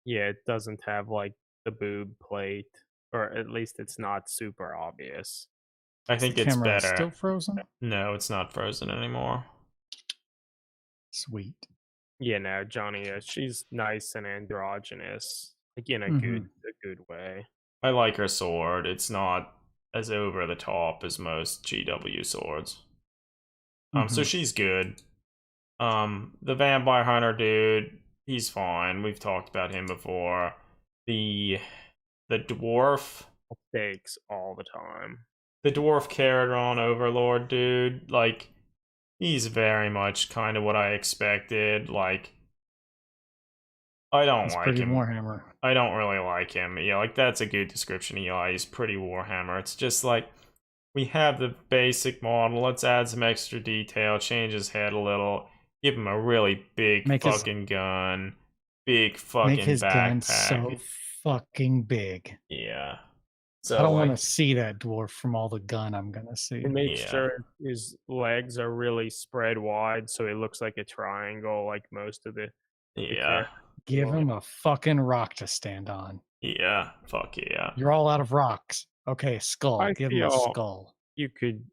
Yeah, it doesn't have like the boob plate, or at least it's not super obvious. I think The it's camera is better. still frozen? No, it's not frozen anymore. Sweet. Yeah, no, Johnny, she's nice and androgynous, like in a good way. I like her sword. It's not as over the top as most GW swords. So she's good. The vampire hunter dude, he's fine. We've talked about him before. The dwarf, Mistakes all the time. the dwarf Caradron overlord dude, like he's very much kind of what I expected. Like I don't It's like pretty him. Warhammer. I don't really like him. Yeah, like that's a good description. Eli, he's pretty Warhammer. It's just like we have the basic model. Let's add some extra detail, change his head a little, give him a really big fucking gun, big fucking Make his backpack. gun so fucking big. Yeah. So I don't want to see that dwarf from all the gun I'm gonna see. And make sure his legs are really spread wide, so it looks like a triangle, like most of the. Yeah. Give him a fucking rock to stand on. Yeah. Fuck yeah. You're all out of rocks. Okay, skull. Give him a skull. You could,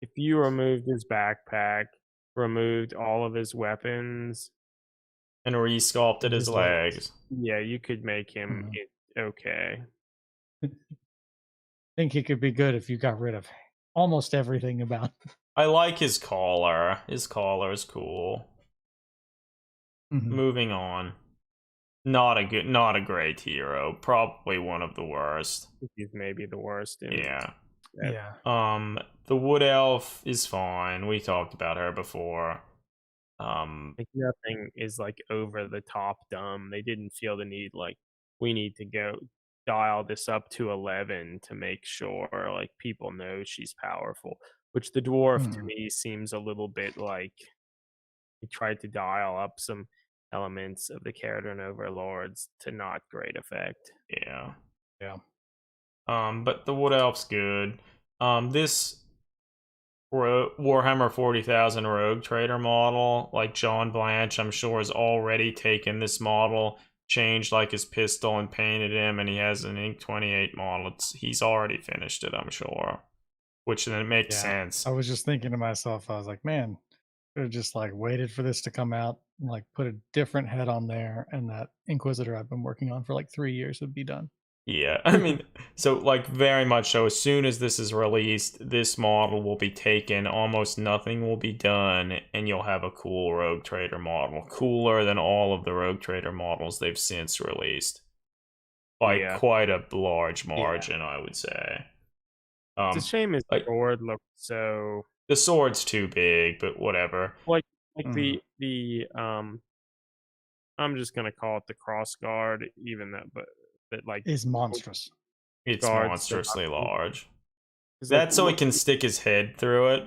if you removed his backpack, removed all of his weapons, and resculpted his legs. Yeah, you could make him okay. I think he could be good if you got rid of almost everything about him. I like his collar. His collar is cool. Moving on. Not a great hero. Probably one of the worst. He's maybe the worst. Yeah. Yeah. The wood elf is fine. We talked about her before. Like nothing is like over the top dumb. They didn't feel the need like we need to go dial this up to 11 to make sure like people know she's powerful. Which the dwarf to me seems a little bit like he tried to dial up some elements of the Caradron overlords to not great effect. Yeah. Yeah. But the wood elf's good. This Warhammer 40,000 Rogue Trader model, like John Blanche, I'm sure has already taken this model, changed like his pistol and painted him, and he has an Ink 28 model. He's already finished it, I'm sure. Which then makes sense. I was just thinking to myself, I was like, man, could have just like waited for this to come out, like put a different head on there, and that Inquisitor I've been working on for like 3 years would be done. Yeah, I mean, so like very much so. As soon as this is released, this model will be taken. Almost nothing will be done, and you'll have a cool Rogue Trader model, cooler than all of the Rogue Trader models they've since released, by quite a large margin, I would say. It's a shame his sword looks so. The sword's too big, but whatever. Like the I'm just gonna call it the cross guard, even that, but that like is monstrous. It's monstrously large. That's so he can stick his head through it.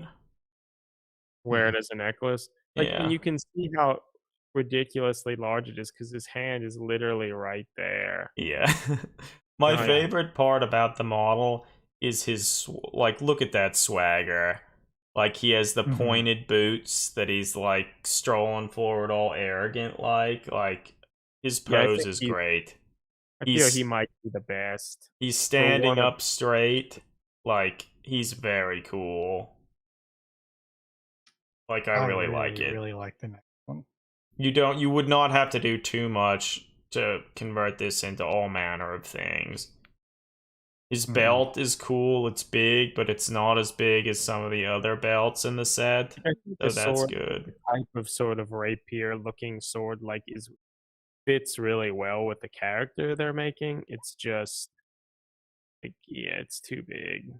wear it as a necklace. Like, Yeah. and you can see how ridiculously large it is because his hand is literally right there. Yeah. My Oh, yeah. favorite part about the model is his, like, look at that swagger. Like, he has the pointed boots that he's, like, strolling forward all arrogant like, his Yeah, I pose think is great. I feel he might be the best. He's For one standing of up straight. Like, he's very cool. Like, I really like it. really like the next one. You would not have to do too much to convert this into all manner of things. His belt is cool, it's big, but it's not as big as some of the other belts in the set. I think So the that's sword, good. the type of sort of rapier looking sword, like, fits really well with the character they're making. It's just, like, yeah, it's too big.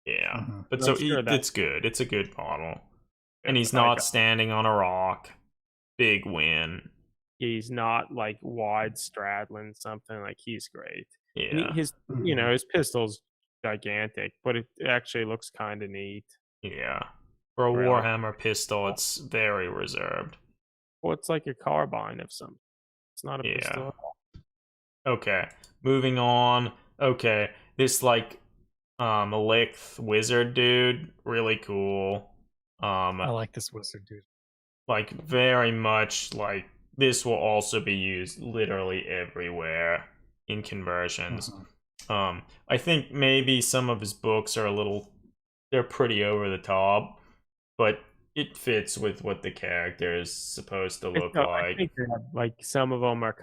Yeah. Mhm. But But so I'm sure it's good. It's a good model. And he's like, not standing on a rock. Big win. he's not like wide straddling something. Like, he's great. And Yeah. his, his pistol's gigantic, but it actually looks kind of neat. Yeah. For a Really. Warhammer pistol, it's very reserved. Well, it's like a carbine of some. It's not a Yeah. pistol at all. Okay. Moving on. Okay. This like Elixth wizard dude, really cool. I like this wizard dude. Like very much like this will also be used literally everywhere in conversions. I think maybe some of his books are they're pretty over the top, but it fits with what the character is supposed to look I like. think they have, like, some of them are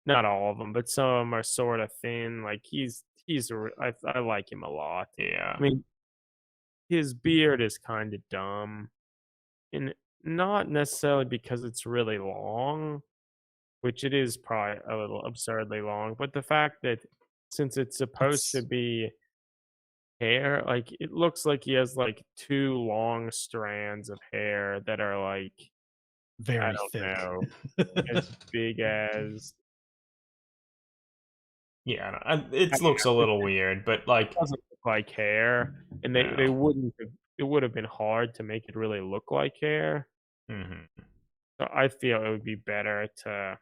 not all of them, but some of them are sort of thin. Like, I like him a lot. Yeah. I mean, his beard is kind of dumb, and not necessarily because it's really long, which it is probably a little absurdly long, but the fact that since it's supposed to be hair, like, it looks like he has like two long strands of hair that are like, I Very don't thick. know, as big as. Yeah, it looks a little weird, but like Doesn't look like hair, and they no. wouldn't have. It would have been hard to make it really look like hair. So I feel it would be better to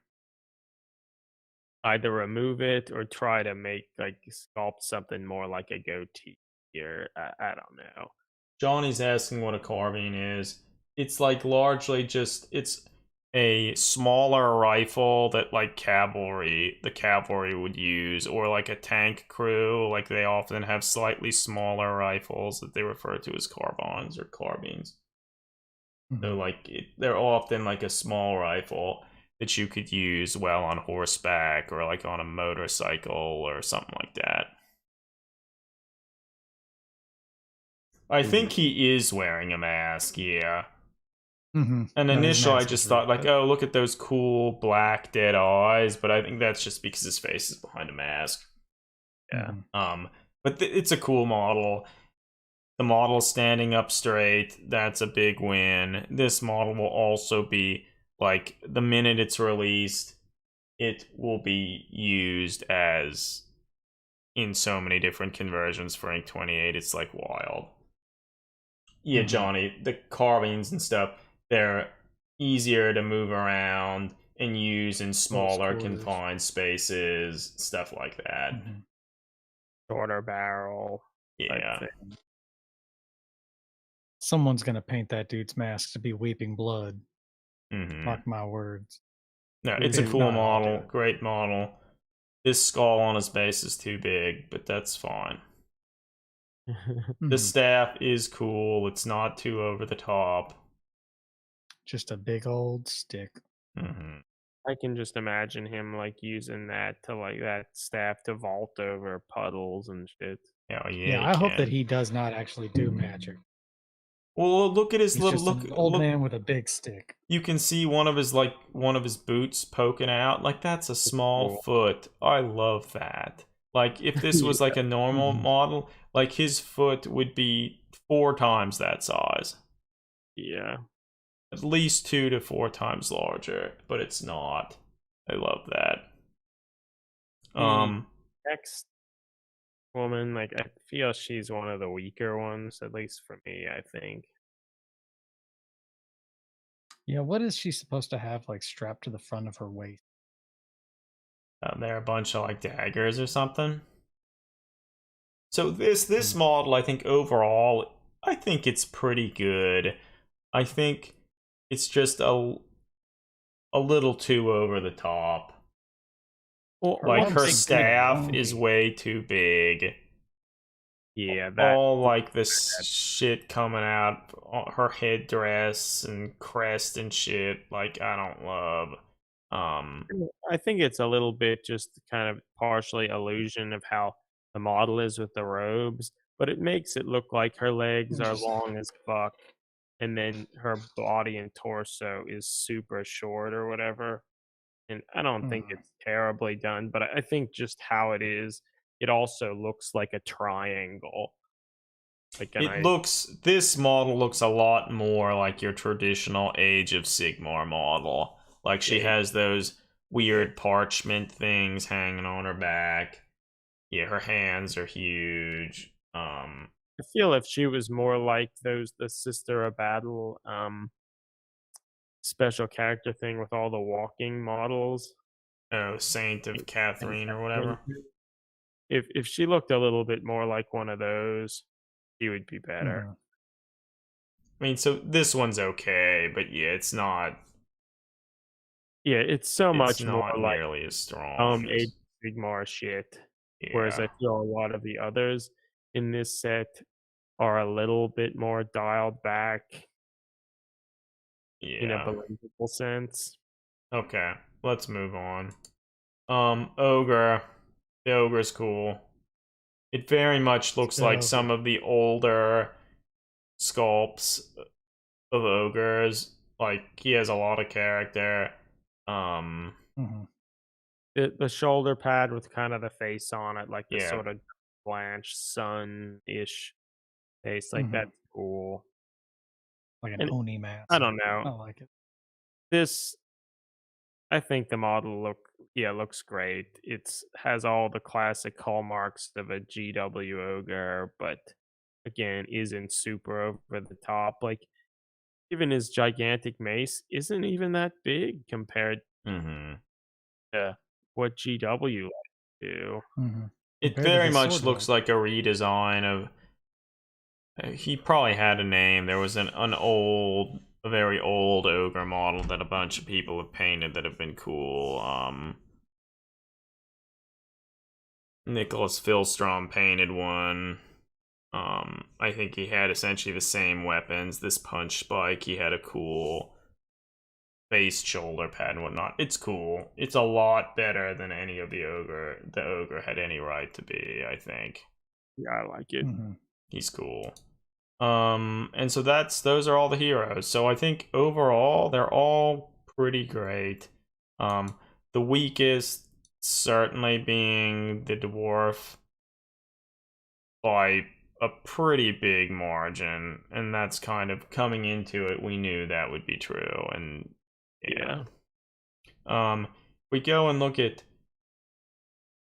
either remove it or try to make, like, sculpt something more like a goatee, or I don't know. Johnny's asking what a carbine is. It's like largely just it's a smaller rifle that like the cavalry would use, or like a tank crew. Like they often have slightly smaller rifles that they refer to as carbines or carbines. So like they're often like a small rifle that you could use well on horseback or like on a motorcycle or something like that. I think he is wearing a mask, yeah. And initially I just thought like, oh, look at those cool black dead eyes, but I think that's just because his face is behind a mask. Yeah. But it's a cool model. The model standing up straight, that's a big win. This model will also be like the minute it's released, it will be used as in so many different conversions for Ink 28. It's like wild. Yeah, Johnny, the carbines and stuff, they're easier to move around and use in smaller confined spaces, stuff like that. Shorter barrel. Yeah. Someone's gonna paint that dude's mask to be weeping blood. Mark my words. No, it's a cool model, great model. This skull on his base is too big, but that's fine. The staff is cool. It's not too over the top. Just a big old stick. I can just imagine him like using that staff to vault over puddles and shit. Oh Yeah, I hope that he does not actually do magic. Well, look at his He's just an old man with a big stick. You can see one of his boots poking out. Like that's a small foot. I love that. Like if this was like a normal model, like his foot would be 4 times that size. Yeah. At least 2 to 4 times larger, but it's not. I love that. Next woman. Like I feel she's one of the weaker ones, at least for me. I think. Yeah, what is she supposed to have like strapped to the front of her waist? They're a bunch of like daggers or something. So this model, I think overall, I think it's pretty good. I think it's just a little too over the top. Well, Like one her thing, staff is way too big. yeah, that All like this shit coming out, her headdress and crest and shit. Like I don't love. I think it's a little bit just kind of partially illusion of how the model is with the robes, but it makes it look like her legs are Just- long as fuck, and then her body and torso is super short or whatever. And I don't think Mhm. it's terribly done, but I think just how it is, it also looks like a triangle. Like, and This model looks a lot more like your traditional Age of Sigmar model. Like she yeah, has those weird parchment things hanging on her back. Yeah, her hands are huge. I feel if she was more like the Sister of Battle special character thing with all the walking models. Oh, Saint of And Catherine or whatever. if she looked a little bit more like one of those, she would be better. Mhm. I mean, so this one's okay, but yeah, Yeah, it's so it's much more not like nearly as strong Age as of Sigmar shit. Whereas yeah, I feel a lot of the others in this set are a little bit more dialed back in a yeah. believable sense. Okay, let's move on. Ogre. The ogre's cool. It very much looks like So some of the older sculpts of ogres. Like he has a lot of character. Um, mhm. The shoulder pad with kind of the face on it, like the yeah, sort of Blanche Sun ish face, like Mhm. that's cool. Like an And Oni I mask. don't know. I like it. This I think the model looks great. It's has all the classic hallmarks of a GW ogre, but again, isn't super over the top. Like even his gigantic mace isn't even that big compared mm-hmm. to what GW do. Mhm. It Compared to very his much sword looks hilt. like a redesign of. He probably had a name. There was a very old ogre model that a bunch of people have painted that have been cool. Nicholas Philstrom painted one. I think he had essentially the same weapons. This punch spike, he had a cool face shoulder pad and whatnot. It's cool. It's a lot better than any of the ogre had any right to be, I think. Yeah, I like it. Mhm. He's cool. And so those are all the heroes. So I think overall they're all pretty great. Um, the weakest certainly being the dwarf by a pretty big margin, and that's kind of coming into it. We knew that would be true, and yeah. Yeah. We go and look at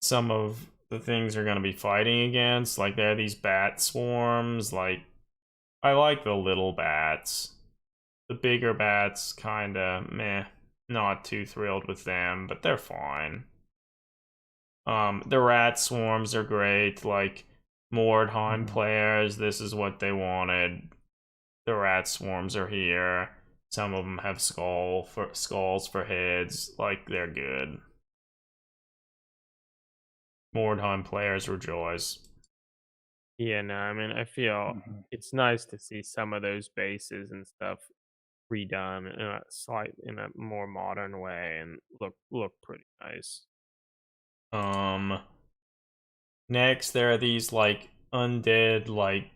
some of the things they're going to be fighting against. Like there are these bat swarms. Like I like the little bats. The bigger bats, kinda meh. Not too thrilled with them, but they're fine. The rat swarms are great. Like Mordheim Mhm. players, this is what they wanted. The rat swarms are here. Some of them have skulls for heads. Like they're good. Mordheim players rejoice. Yeah, no, I mean, I feel Mhm. it's nice to see some of those bases and stuff redone in a more modern way and look pretty nice. Um, Next there are these like undead like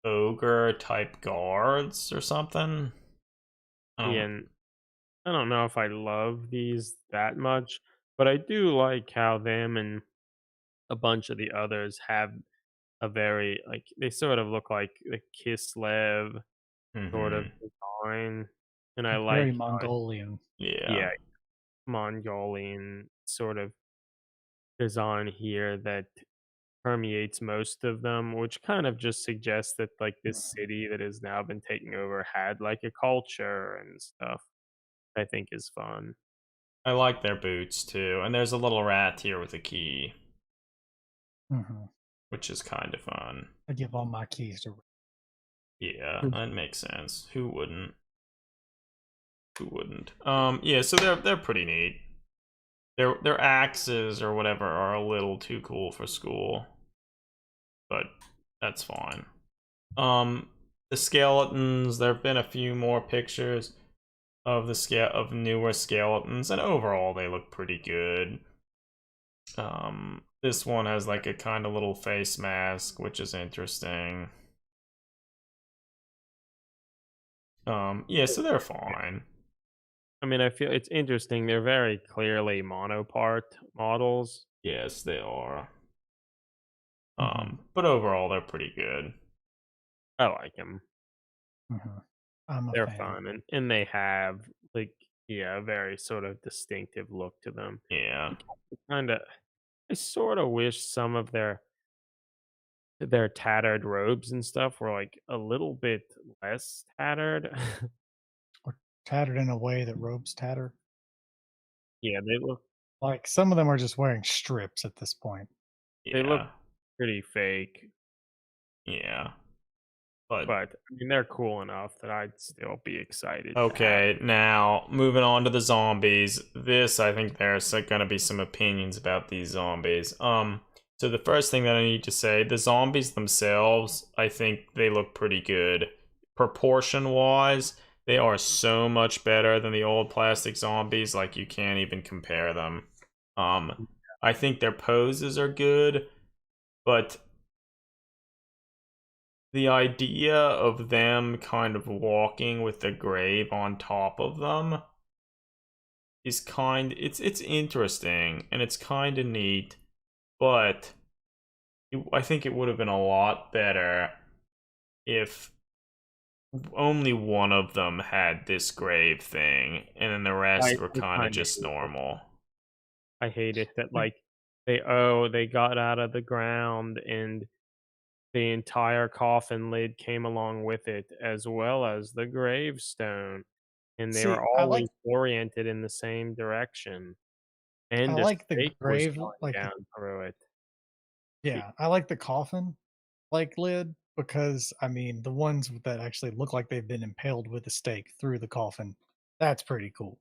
ogre type guards or something. Yeah, Um, and I don't know if I love these that much, but I do like how them and a bunch of the others have a very like they sort of look like the Kislev sort of mhm. design, and I Very like Mongolian. Yeah. yeah Mongolian sort of design here that permeates most of them, which kind of just suggests that like this city that has now been taken over had like a culture and stuff. I think is fun. I like their boots too, and there's a little rat here with a key, Mhm. which is kind of fun. I give all my keys to. Yeah, that makes sense. Who wouldn't? Who wouldn't? Yeah, so they're pretty neat. Their axes or whatever are a little too cool for school, but that's fine. The skeletons. There have been a few more pictures of newer skeletons, and overall they look pretty good. This one has like a kind of little face mask, which is interesting. Yeah, so they're fine. I mean, I feel it's interesting. They're very clearly monopart models. Yes, they are. Mhm. But overall they're pretty good. I like them. I'm a They're fan. fun, and they have like a very sort of distinctive look to them. Yeah. Kind of, I sort of wish some of their tattered robes and stuff were like a little bit less tattered. Or tattered in a way that robes tatter. Yeah, Like some of them are just wearing strips at this point. they look Yeah. pretty fake, Yeah. But but I mean they're cool enough that I'd still be excited. okay, now moving on to the zombies. This, I think there's gonna be some opinions about these zombies. So the first thing that I need to say, the zombies themselves, I think they look pretty good. Proportion-wise, they are so much better than the old plastic zombies, like you can't even compare them. I think their poses are good, but the idea of them kind of walking with the grave on top of them is it's interesting and it's kind of neat, but I think it would have been a lot better if only one of them had this grave thing and then the rest were I kind of kind of just normal. I hate it that Like, like they got out of the ground and the entire coffin lid came along with it, as well as the gravestone, and they see, were always oriented in the same direction, I and a like the stake was grave, going like the, down through it. yeah, I like the coffin like lid because I mean the ones that actually look like they've been impaled with a stake through the coffin, that's pretty cool.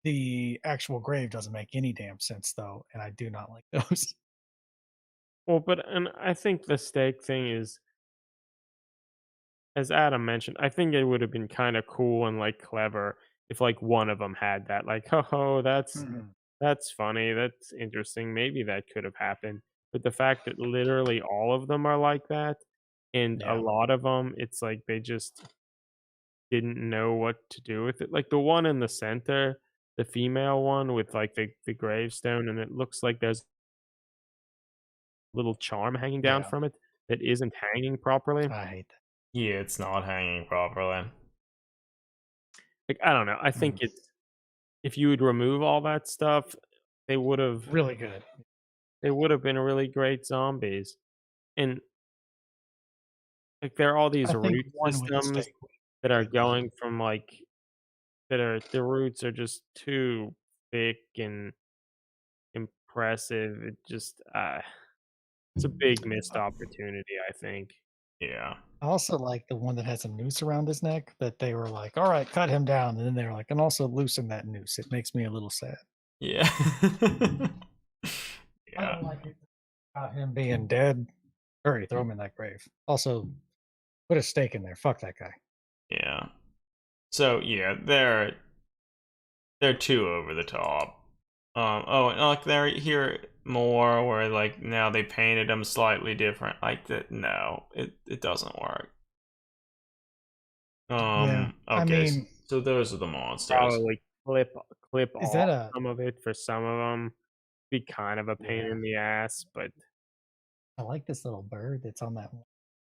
The actual grave doesn't make any damn sense though, and I do not like those. Well, but and I think the stake thing is, as Adam mentioned, I think it would have been kinda cool and, like, clever if, like, one of them had that, like, "Oh, Mhm. that's funny, that's interesting, maybe that could have happened." But the fact that literally all of them are like that, and a Yeah, lot of them, it's like they just didn't know what to do with it. Like, the one in the center, the female one with, like, the gravestone, and it looks like there's a little charm hanging down yeah, from it that isn't hanging properly. I hate that. Yeah, it's not hanging properly. Like, I don't know, I think Mm. it's if you would remove all that stuff, they would've Really good. they would've been really great zombies. And, like, there are all I these think root one with a systems stake would that be are good though. going from, like that are the roots are just too thick and impressive. It just, it's a big missed opportunity, I think. Yeah. I also like the one that has a noose around his neck that they were like, "All right, cut him down," and then they were like, "And also loosen that noose." It makes me a little sad. Yeah. I Yeah. don't like it about him being dead. Hurry, throw him in that grave. Also, put a stake in there. Fuck that guy. Yeah. So yeah, they're too over the top. Oh, and like they're here more where like now they painted them slightly different. Like that, no, it doesn't work. Yeah, I Okay, mean, so those are the monsters. Probably clip is off that a? some of it for some of them. Be kind of a pain Yeah, in the ass, but I like this little bird that's on that one.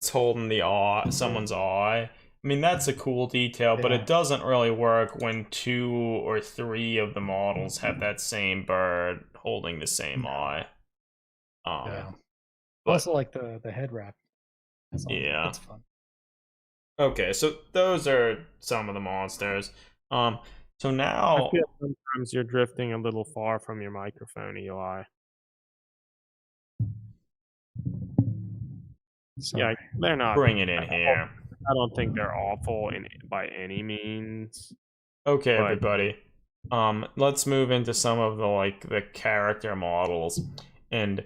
It's holding the eye, someone's eye. I mean, that's a cool detail, but Yeah, it doesn't really work when 2 or 3 of the models have that same bird holding the same no, eye. Um, yeah. But Also, like the head wrap. That's all. yeah. That's fun. Okay, so those are some of the monsters. So I now feel sometimes you're drifting a little far from your microphone, Eli. Sorry. Yeah, they're not. bring it in here. I don't think they're awful by any means. Okay, But everybody. Let's move into some of the character models. And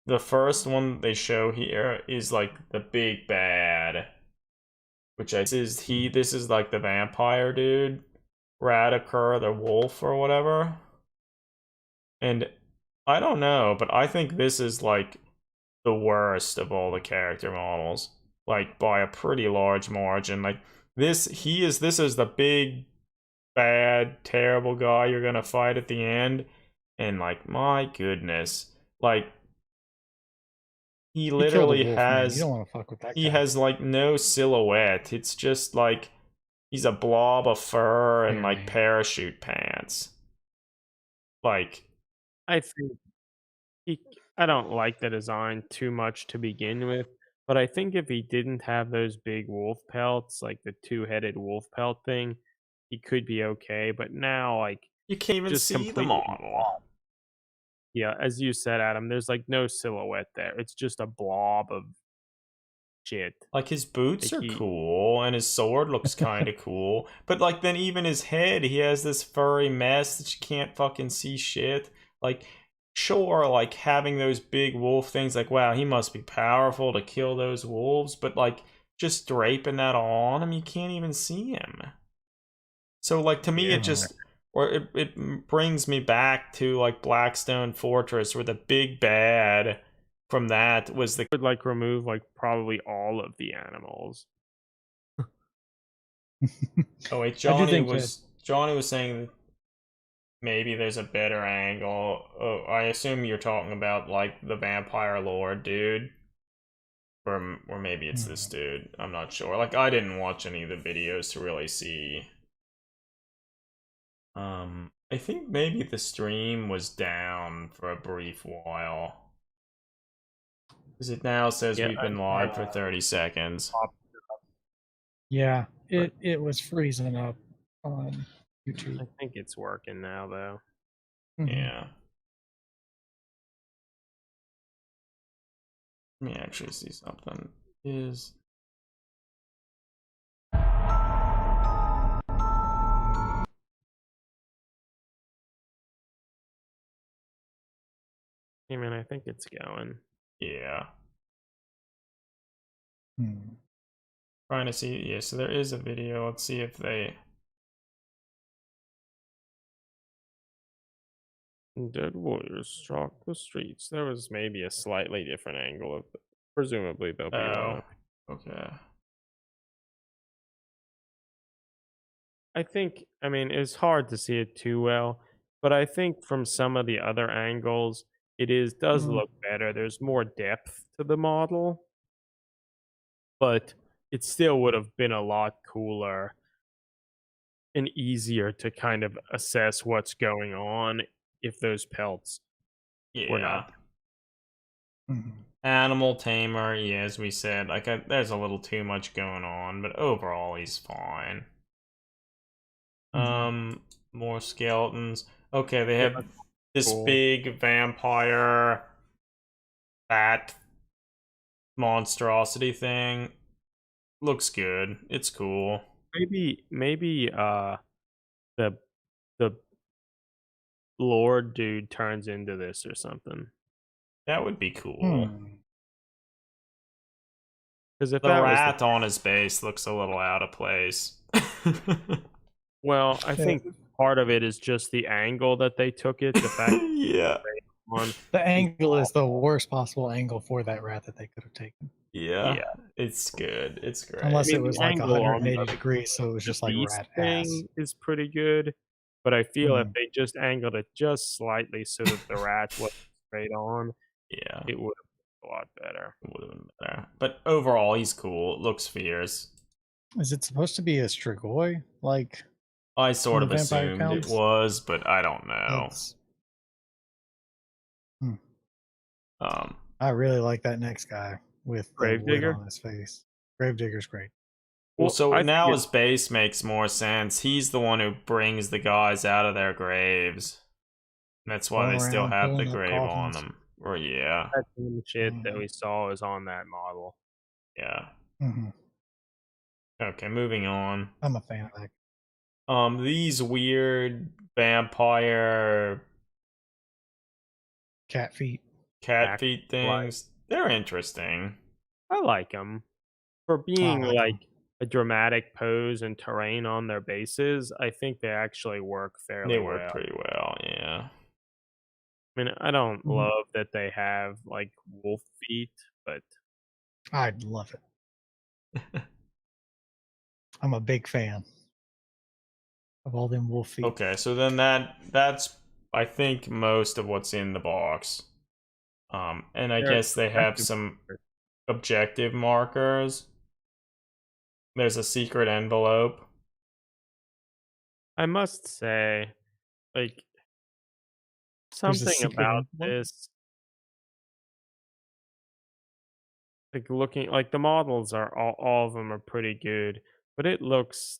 the first one they show here is like the big bad, which this is like the vampire dude, Radiker the wolf or whatever. And I don't know, but I think this is like the worst of all the character models, like by a pretty large margin. Like this is the big bad terrible guy you're gonna fight at the end, and like my goodness, like he He killed a literally wolf, man. You don't want to fuck with that guy. has like no silhouette. It's just like he's a blob of fur and like Barely. parachute pants. Like I think I don't like the design too much to begin with, but I think if he didn't have those big wolf pelts, like the two-headed wolf pelt thing, he could be okay. But now, like, you can't even just see the completely model. yeah, as you said, Adam, there's like no silhouette there. It's just a blob of shit. Like his boots Like are cool and his sword looks kind of cool, but like then even his head, he has this furry mess that you can't fucking see shit. Like sure, like having those big wolf things, like wow, he must be powerful to kill those wolves, but like just draping that on him, you can't even see him. So like to me Yeah. it just it brings me back to like Blackstone Fortress where the big bad from that was the would like remove like probably all of the animals. Oh wait, I do think Johnny was saying that maybe there's a better angle. Oh, I assume you're talking about like the vampire lord dude. Or maybe it's this dude. I'm not sure. Like I didn't watch any of the videos to really see. I think maybe the stream was down for a brief while. Because it now says Yeah, we've been live for 30 seconds. Yeah, it was freezing up on YouTube. I think it's working now though. Mhm. Yeah. Let me actually see something. Is Hey man, I think it's going. yeah. Hmm. Trying to see, yeah, so there is a video. Let's see if they Dead warriors stalk the streets. There was maybe a slightly different angle of it. Presumably there'll be one. okay. I think I mean it's hard to see it too well, but I think from some of the other angles does Mm. look better. There's more depth to the model, but it still would have been a lot cooler and easier to kind of assess what's going on if those pelts were Yeah. not. Mhm. Animal tamer, yeah, as we said, like there's a little too much going on, but overall he's fine. More skeletons. Okay, they have this cool. big vampire bat monstrosity thing. Looks good. It's cool. Maybe the the Lord dude turns into this or something. That would be cool. Because if The that was rat on his base looks a little out of place. well, I think part of it is just the angle that they took it. The fact yeah. The angle is the worst possible angle for that rat that they could have taken. Yeah. Yeah. It's good. It's great. Unless I mean, it was the like angle on 180 the degrees, so it was just like beast rat ass. thing is pretty good, but I feel if Mhm. they just angled it just slightly so that the rat was straight on, Yeah. it would have been a lot better. It would have been better. But overall, he's cool. It looks fierce. Is it supposed to be a Strigoi? Like I sort the of vampire assumed it counts? was, but I don't know. That's I really like that next guy with the wood Gravedigger? on his face. Gravedigger's great. Well, Well, so I now think his base makes more sense. He's the one who brings the guys out of their graves. That's why Going they still around have the pulling up grave on coffins. them. Or yeah, that same shit that Mhm. we saw is on that model. yeah. hmm Okay, moving on. I'm a fan of that. These weird vampire Cat feet. cat Back feet light. things, they're interesting. I like them. For I being, like like, 'em. a dramatic pose and terrain on their bases, I think they actually work They fairly work well. pretty well, yeah. I mean, I don't Mhm. love that they have, like, wolf feet, but I'd love it. I'm a big fan of all them wolf feet. Okay, so then that's I think most of what's in the box. And I they're guess they have effective. some objective markers. There's a secret envelope. I must say, like, There's a something secret about envelope. this, like, looking like, the models are all of them are pretty good, but it looks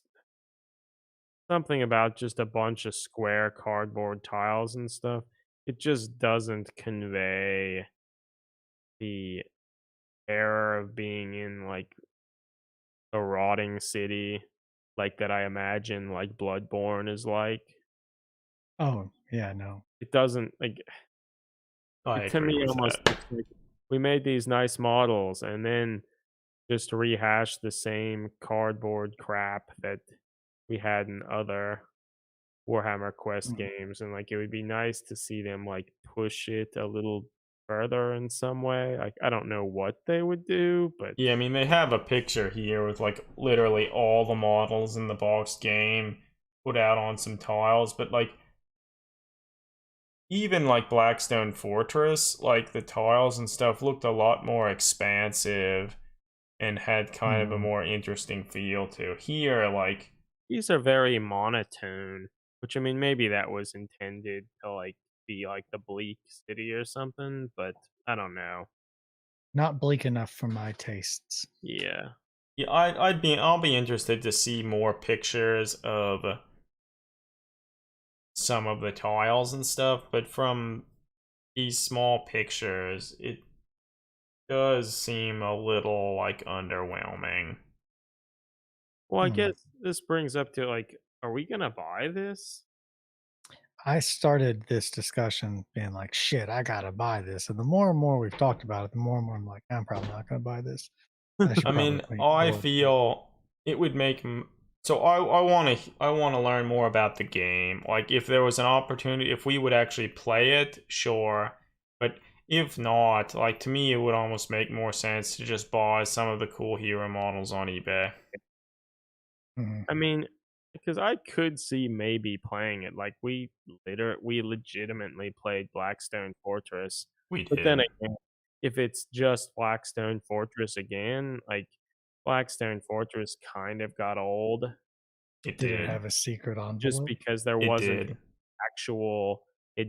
something about just a bunch of square cardboard tiles and stuff. It just doesn't convey the air of being in, like, a rotting city, like, that I imagine, like, Bloodborne is like. Oh, yeah, no. It doesn't, like, I it to agree me with almost that. looks like we made these nice models and then just rehash the same cardboard crap that we had in other Warhammer Quest Mhm. games, and, like, it would be nice to see them, like, push it a little further in some way. Like, I don't know what they would do, but Yeah, I mean they have a picture here with like literally all the models in the box game put out on some tiles, but like even like Blackstone Fortress, like the tiles and stuff looked a lot more expansive and had kind of a Mhm. more interesting feel to. Here, like, these are very monotone, which, I mean, maybe that was intended to, like, be like the bleak city or something, but I don't know. Not bleak enough for my tastes. Yeah. yeah, I'll be interested to see more pictures of some of the tiles and stuff, but from these small pictures, it does seem a little like underwhelming. Well, I Hmm. guess this brings up to, like, are we gonna buy this? I started this discussion being like, "Shit, I gotta buy this." And the more and more we've talked about it, the more and more I'm like, "I'm probably not gonna buy this. I should I probably mean, wait I for it." But feel it would make so I want to learn more about the game. Like if there was an opportunity, if we would actually play it, sure. But if not, like to me, it would almost make more sense to just buy some of the cool hero models on eBay. mhm. I mean, because I could see maybe playing it. Like, we legitimately played Blackstone Fortress, We but then did. again, if it's just Blackstone Fortress again, like, Blackstone Fortress kind of got old It Did it did. have a secret just envelope? because there It wasn't did. actual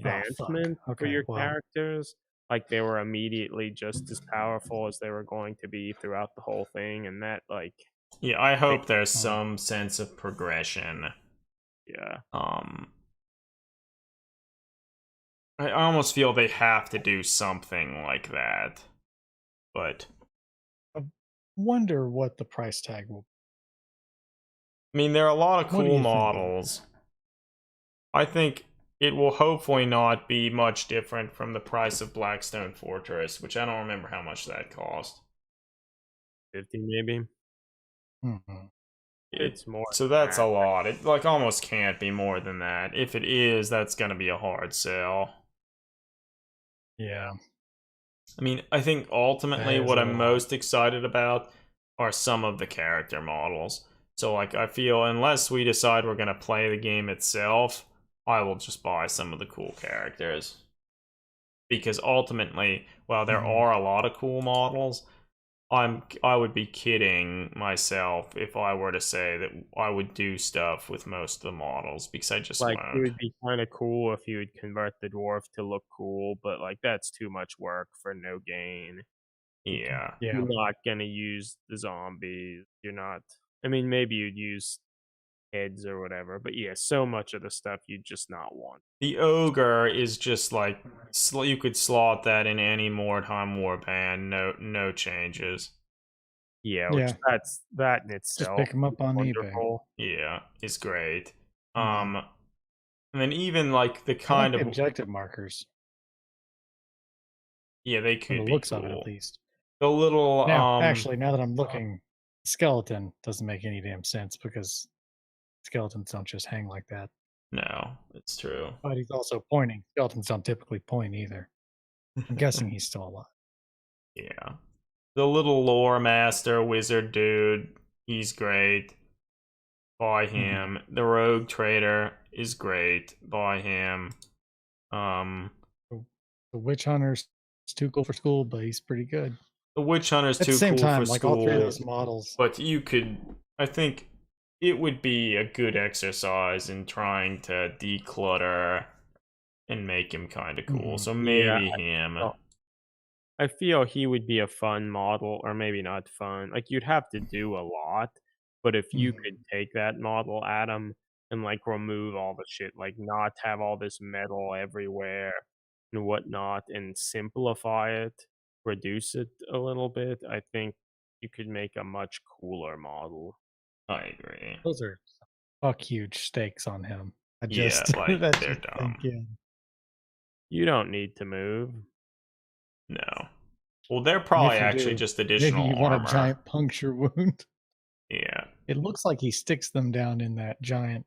Oh fuck. advancement for Okay, your well, characters. Like, they were immediately just as powerful as they were going to be throughout the whole thing, and that, like, Yeah, I make hope there's uh, some sense of progression. yeah. Um, I almost feel they have to do something like that. But I wonder what the price tag will. I mean, there are a lot of What are cool you thinking? models. I think it will hopefully not be much different from the price of Blackstone Fortress, which I don't remember how much that cost. 50 maybe. Mhm. It It's more so than that's a that. lot. It like almost can't be more than that. If it is, that's gonna be a hard sell. Yeah, I mean, I think that ultimately is what a I'm lot. most excited about are some of the character models. So, like, I feel unless we decide we're going to play the game itself, I will just buy some of the cool characters. Because ultimately, while there Mhm. are a lot of cool models, I would be kidding myself if I were to say that I would do stuff with most of the models because I just Like, it won't. would be kind of cool if you would convert the dwarf to look cool, but like that's too much work for no gain. Yeah. Yeah. You're not gonna use the zombies. You're not. I mean, maybe you'd use heads or whatever, but yeah, so much of the stuff you just not want. The ogre is just like you could slot that in any Mordheim warband, no changes. Yeah, Yeah. which that in Just itself pick them is up on eBay. wonderful. Yeah, it's great. Mhm. And then even like the I like kind the of objective markers yeah, they from the could be looks of it, cool. at least. The little Now, actually, now that I'm looking, skeleton doesn't make any damn sense because skeletons don't just hang like that. no, it's true. But he's also pointing. Skeletons don't typically point either. I'm guessing he's still alive. Yeah. The little lore master wizard dude, he's great. Buy him. The rogue trader is great. Buy him. The witch hunter's too cool for school, but he's pretty good. The witch hunter's At the too same cool time, for like all three of school, those models. but you could. I think it would be a good exercise in trying to declutter and make him kind of cool. Mhm. So Yeah, maybe him. I feel he would be a fun model, or maybe not fun. Like you'd have to do a lot, but if you could take that model, Adam, and like remove all the shit, like not have all this metal everywhere and whatnot, and simplify it, reduce it a little bit, I think you could make a much cooler model. I agree. Those are fuck huge stakes on him. I Yeah, just like that they're just dumb. sink in. You don't need to move. No. Well, they're And probably if you actually do, just maybe additional you want armor. a giant puncture wound. Yeah, It looks like he sticks them down in that giant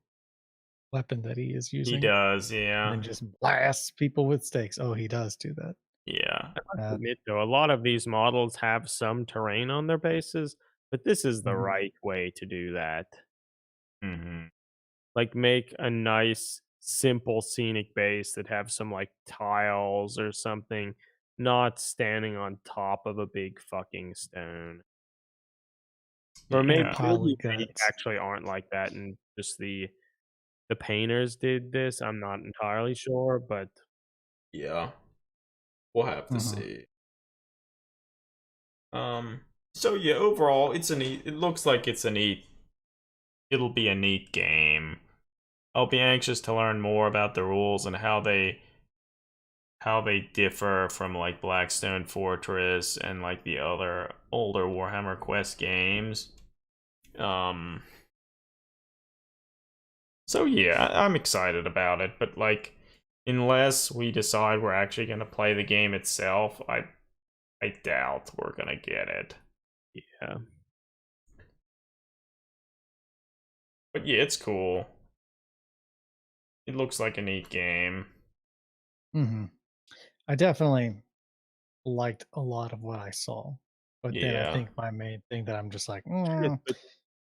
weapon that he is he using. does. And Yeah, then just blasts people with stakes. Oh, he does do that. yeah, Admit though, a lot of these models have some terrain on their bases, but this is the Mhm. right way to do that. hmm Like make a nice simple scenic base that have some like tiles or something, not standing on top of a big fucking stone. Or maybe yeah. Pile of maybe they guts. actually aren't like that and just the painters did this. I'm not entirely sure, but Yeah. We'll have to Mhm. see. So yeah, overall, it's a neat. It looks like it's a neat. It'll be a neat game. I'll be anxious to learn more about the rules and how they differ from like Blackstone Fortress and like the other older Warhammer Quest games. Um. So yeah, I'm excited about it, but like, unless we decide we're actually gonna play the game itself, I doubt we're gonna get it. yeah. But yeah, it's cool. It looks like a neat game. Mhm. I definitely liked a lot of what I saw. But then I Yeah. think my main thing that I'm just like, Shit, but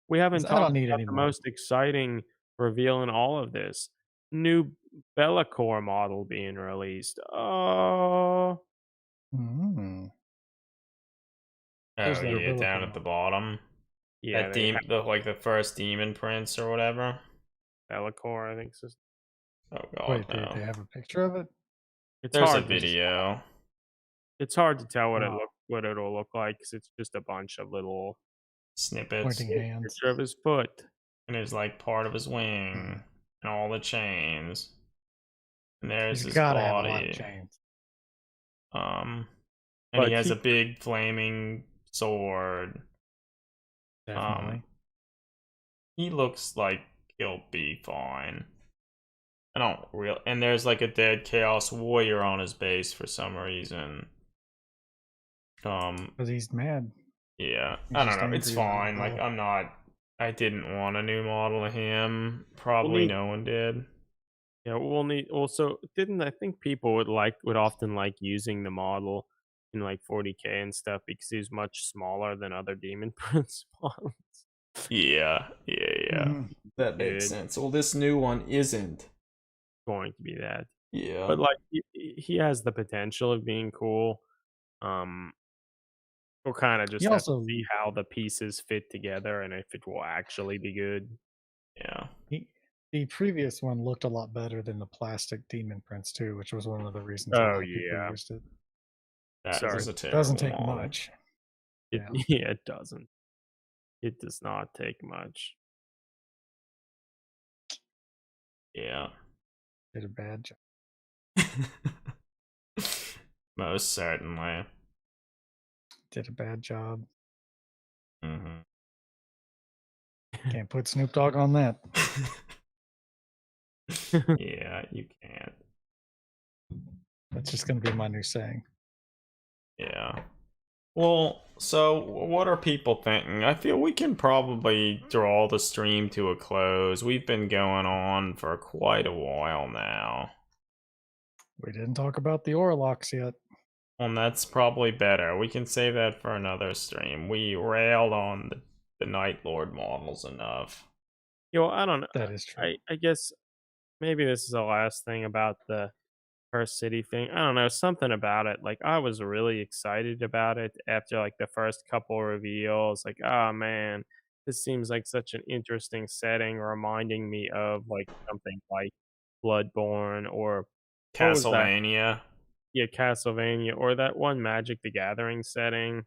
we haven't I talked don't need about any the more. most exciting reveal in all of this. New Bellacore model being released. Oh, Mm. Oh There's yeah, that down at the bottom. yeah, That they have like the first demon prince or whatever. Bellacore, I think. Oh god, Wait, no. they have a picture of it? It's There's a hard. video. It's hard to tell Oh. what it'll look like because it's just a bunch of little Snippets. Pointing hands. picture of his foot. And there's like part of his wing and all the chains. And there's He's his gotta have a lot of body. chains. And But he has he- a big flaming sword. Definitely. He looks like he'll be fine. I don't real and there's like a dead chaos warrior on his base for some reason. Because he's mad. Yeah. He's I don't just know. It's angry about fine. Like it. I didn't want a new model of him. Probably no one did. Yeah, we'll need also didn't I think people would often like using the model in like 40k and stuff because he's much smaller than other Demon Prince models. Yeah. Mhm. That makes Good. sense. Well, this new one isn't. Going to be that. Yeah. But like he has the potential of being cool. We'll kind of just You have to also see how the pieces fit together and if it will actually be good. Yeah. the previous one looked a lot better than the plastic demon prince too, which was one of the reasons a Oh lot of people yeah. used it. That Sorry. is a Doesn't terrible take model. much. It, Yeah. yeah, it doesn't. It does not take much. Yeah. Did a bad job. Most certainly. Did a bad job. Hmm. Can't put Snoop Dogg on that. Yeah, you can't. That's just gonna be my new saying. Yeah. Well, so what are people thinking? I feel we can probably draw the stream to a close. We've been going on for quite a while now. We didn't talk about the Orlocks yet. And that's probably better. We can save that for another stream. We railed on the Night Lord models enough. I don't know. That is true. I guess maybe this is the last thing about the first city thing. I don't know, something about it. Like I was really excited about it after like the first couple reveals. Like, oh man, this seems like such an interesting setting, reminding me of like something like Bloodborne or what was that? Castlevania. Yeah, Castlevania or that one Magic the Gathering setting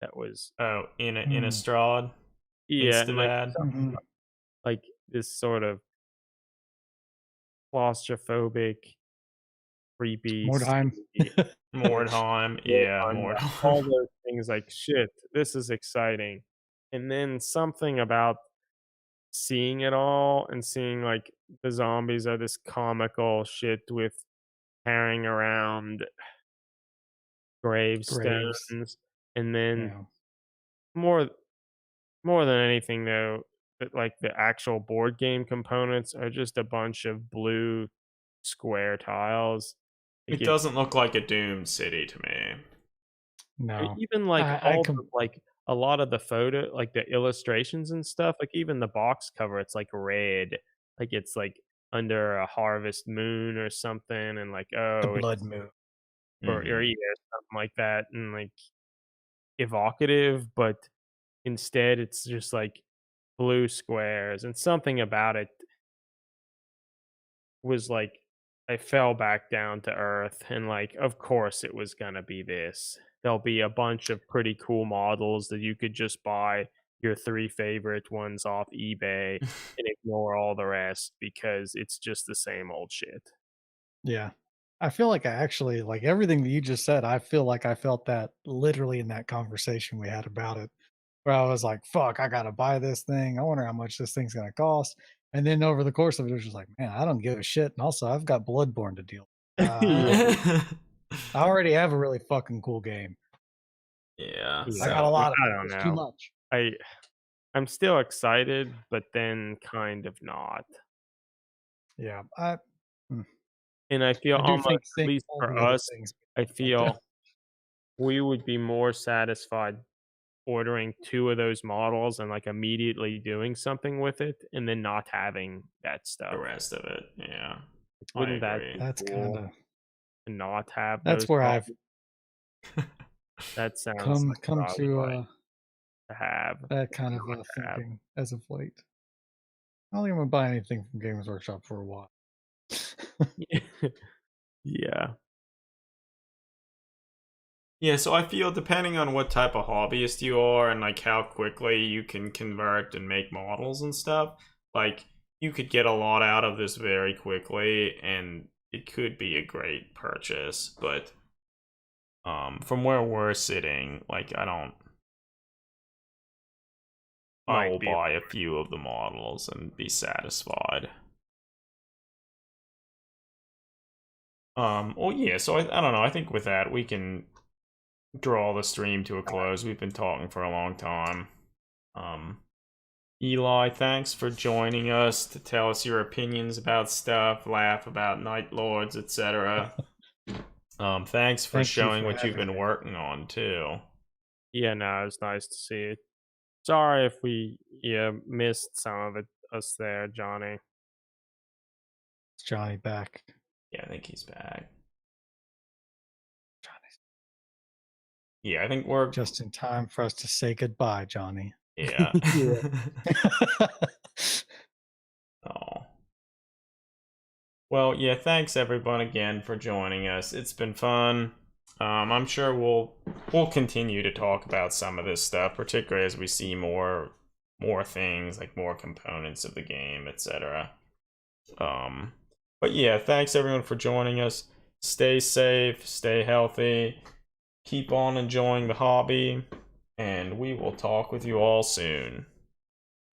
that was Oh, Hmm. Innistrad. yeah, and like Instadad. Mhm. like this sort of claustrophobic, creepy Mordheim. city. Mordheim. More Yeah, time, yeah. Mordheim. All those things like, "Shit, this is exciting." And then something about seeing it all and seeing, like, the zombies are this comical shit with carrying around Graves. gravestones, and then Yeah. more more than anything, though, that, like, the actual board game components are just a bunch of blue square tiles. Like, It doesn't look like a Doom City to me. No. even like I all the com- like a lot of the photo like the illustrations and stuff, like even the box cover, it's like red. Like it's like under a harvest moon or something, and like, the oh, blood it's moon. or Mhm. yeah, something like that, and like evocative, but instead it's just like blue squares, and something about it was like I fell back down to earth and like of course it was gonna be this. There'll be a bunch of pretty cool models that you could just buy your 3 favorite ones off eBay and ignore all the rest because it's just the same old shit. Yeah. I feel like I actually like everything that you just said. I feel like I felt that literally in that conversation we had about it, where I was like, fuck, I gotta buy this thing. I wonder how much this thing's gonna cost. And then over the course of it, it was just like, man, I don't give a shit. And also, I've got Bloodborne to deal with. Yeah, I already have a really fucking cool game. Yeah, I yeah. got a so lot of I it. don't It's too know. much. I I'm still excited, but then kind of not. Yeah. Mm, And I feel I do almost, think at think least all for the other us, things I like that. feel we would be more satisfied ordering 2 of those models and, like, immediately doing something with it and then not having that the stuff. rest of it, yeah. I Wouldn't that agree. be That's kind cool of to not have that's those where I've models? That sounds come like come what I would to like to have, that kind of not to have. thinking as of late. I don't think I'm gonna buy anything from Games Workshop for a while. Yeah. Yeah, so I feel depending on what type of hobbyist you are and like how quickly you can convert and make models and stuff, like you could get a lot out of this very quickly and it could be a great purchase, but from where we're sitting, like I Might will be. buy a few of the models and be satisfied. Well yeah, so I don't know, I think with that we can draw the stream to a close. We've been talking for a long time. Um Eli, thanks for joining us to tell us your opinions about stuff, laugh about Night Lords, etc. Thanks for Thank you showing for what you've having been me. working on too. Yeah, no, it's nice to see it. Sorry if we, yeah, missed some of it us there, Johnny. It's Johnny back. Yeah, I think he's back. yeah, I think we're Just in time for us to say goodbye, Johnny. yeah. Yeah. Oh. Well, yeah, thanks everyone again for joining us. It's been fun. I'm sure we'll continue to talk about some of this stuff, particularly as we see more things, like more components of the game, etc. But yeah, thanks everyone for joining us. Stay safe, stay healthy, keep on enjoying the hobby, and we will talk with you all soon.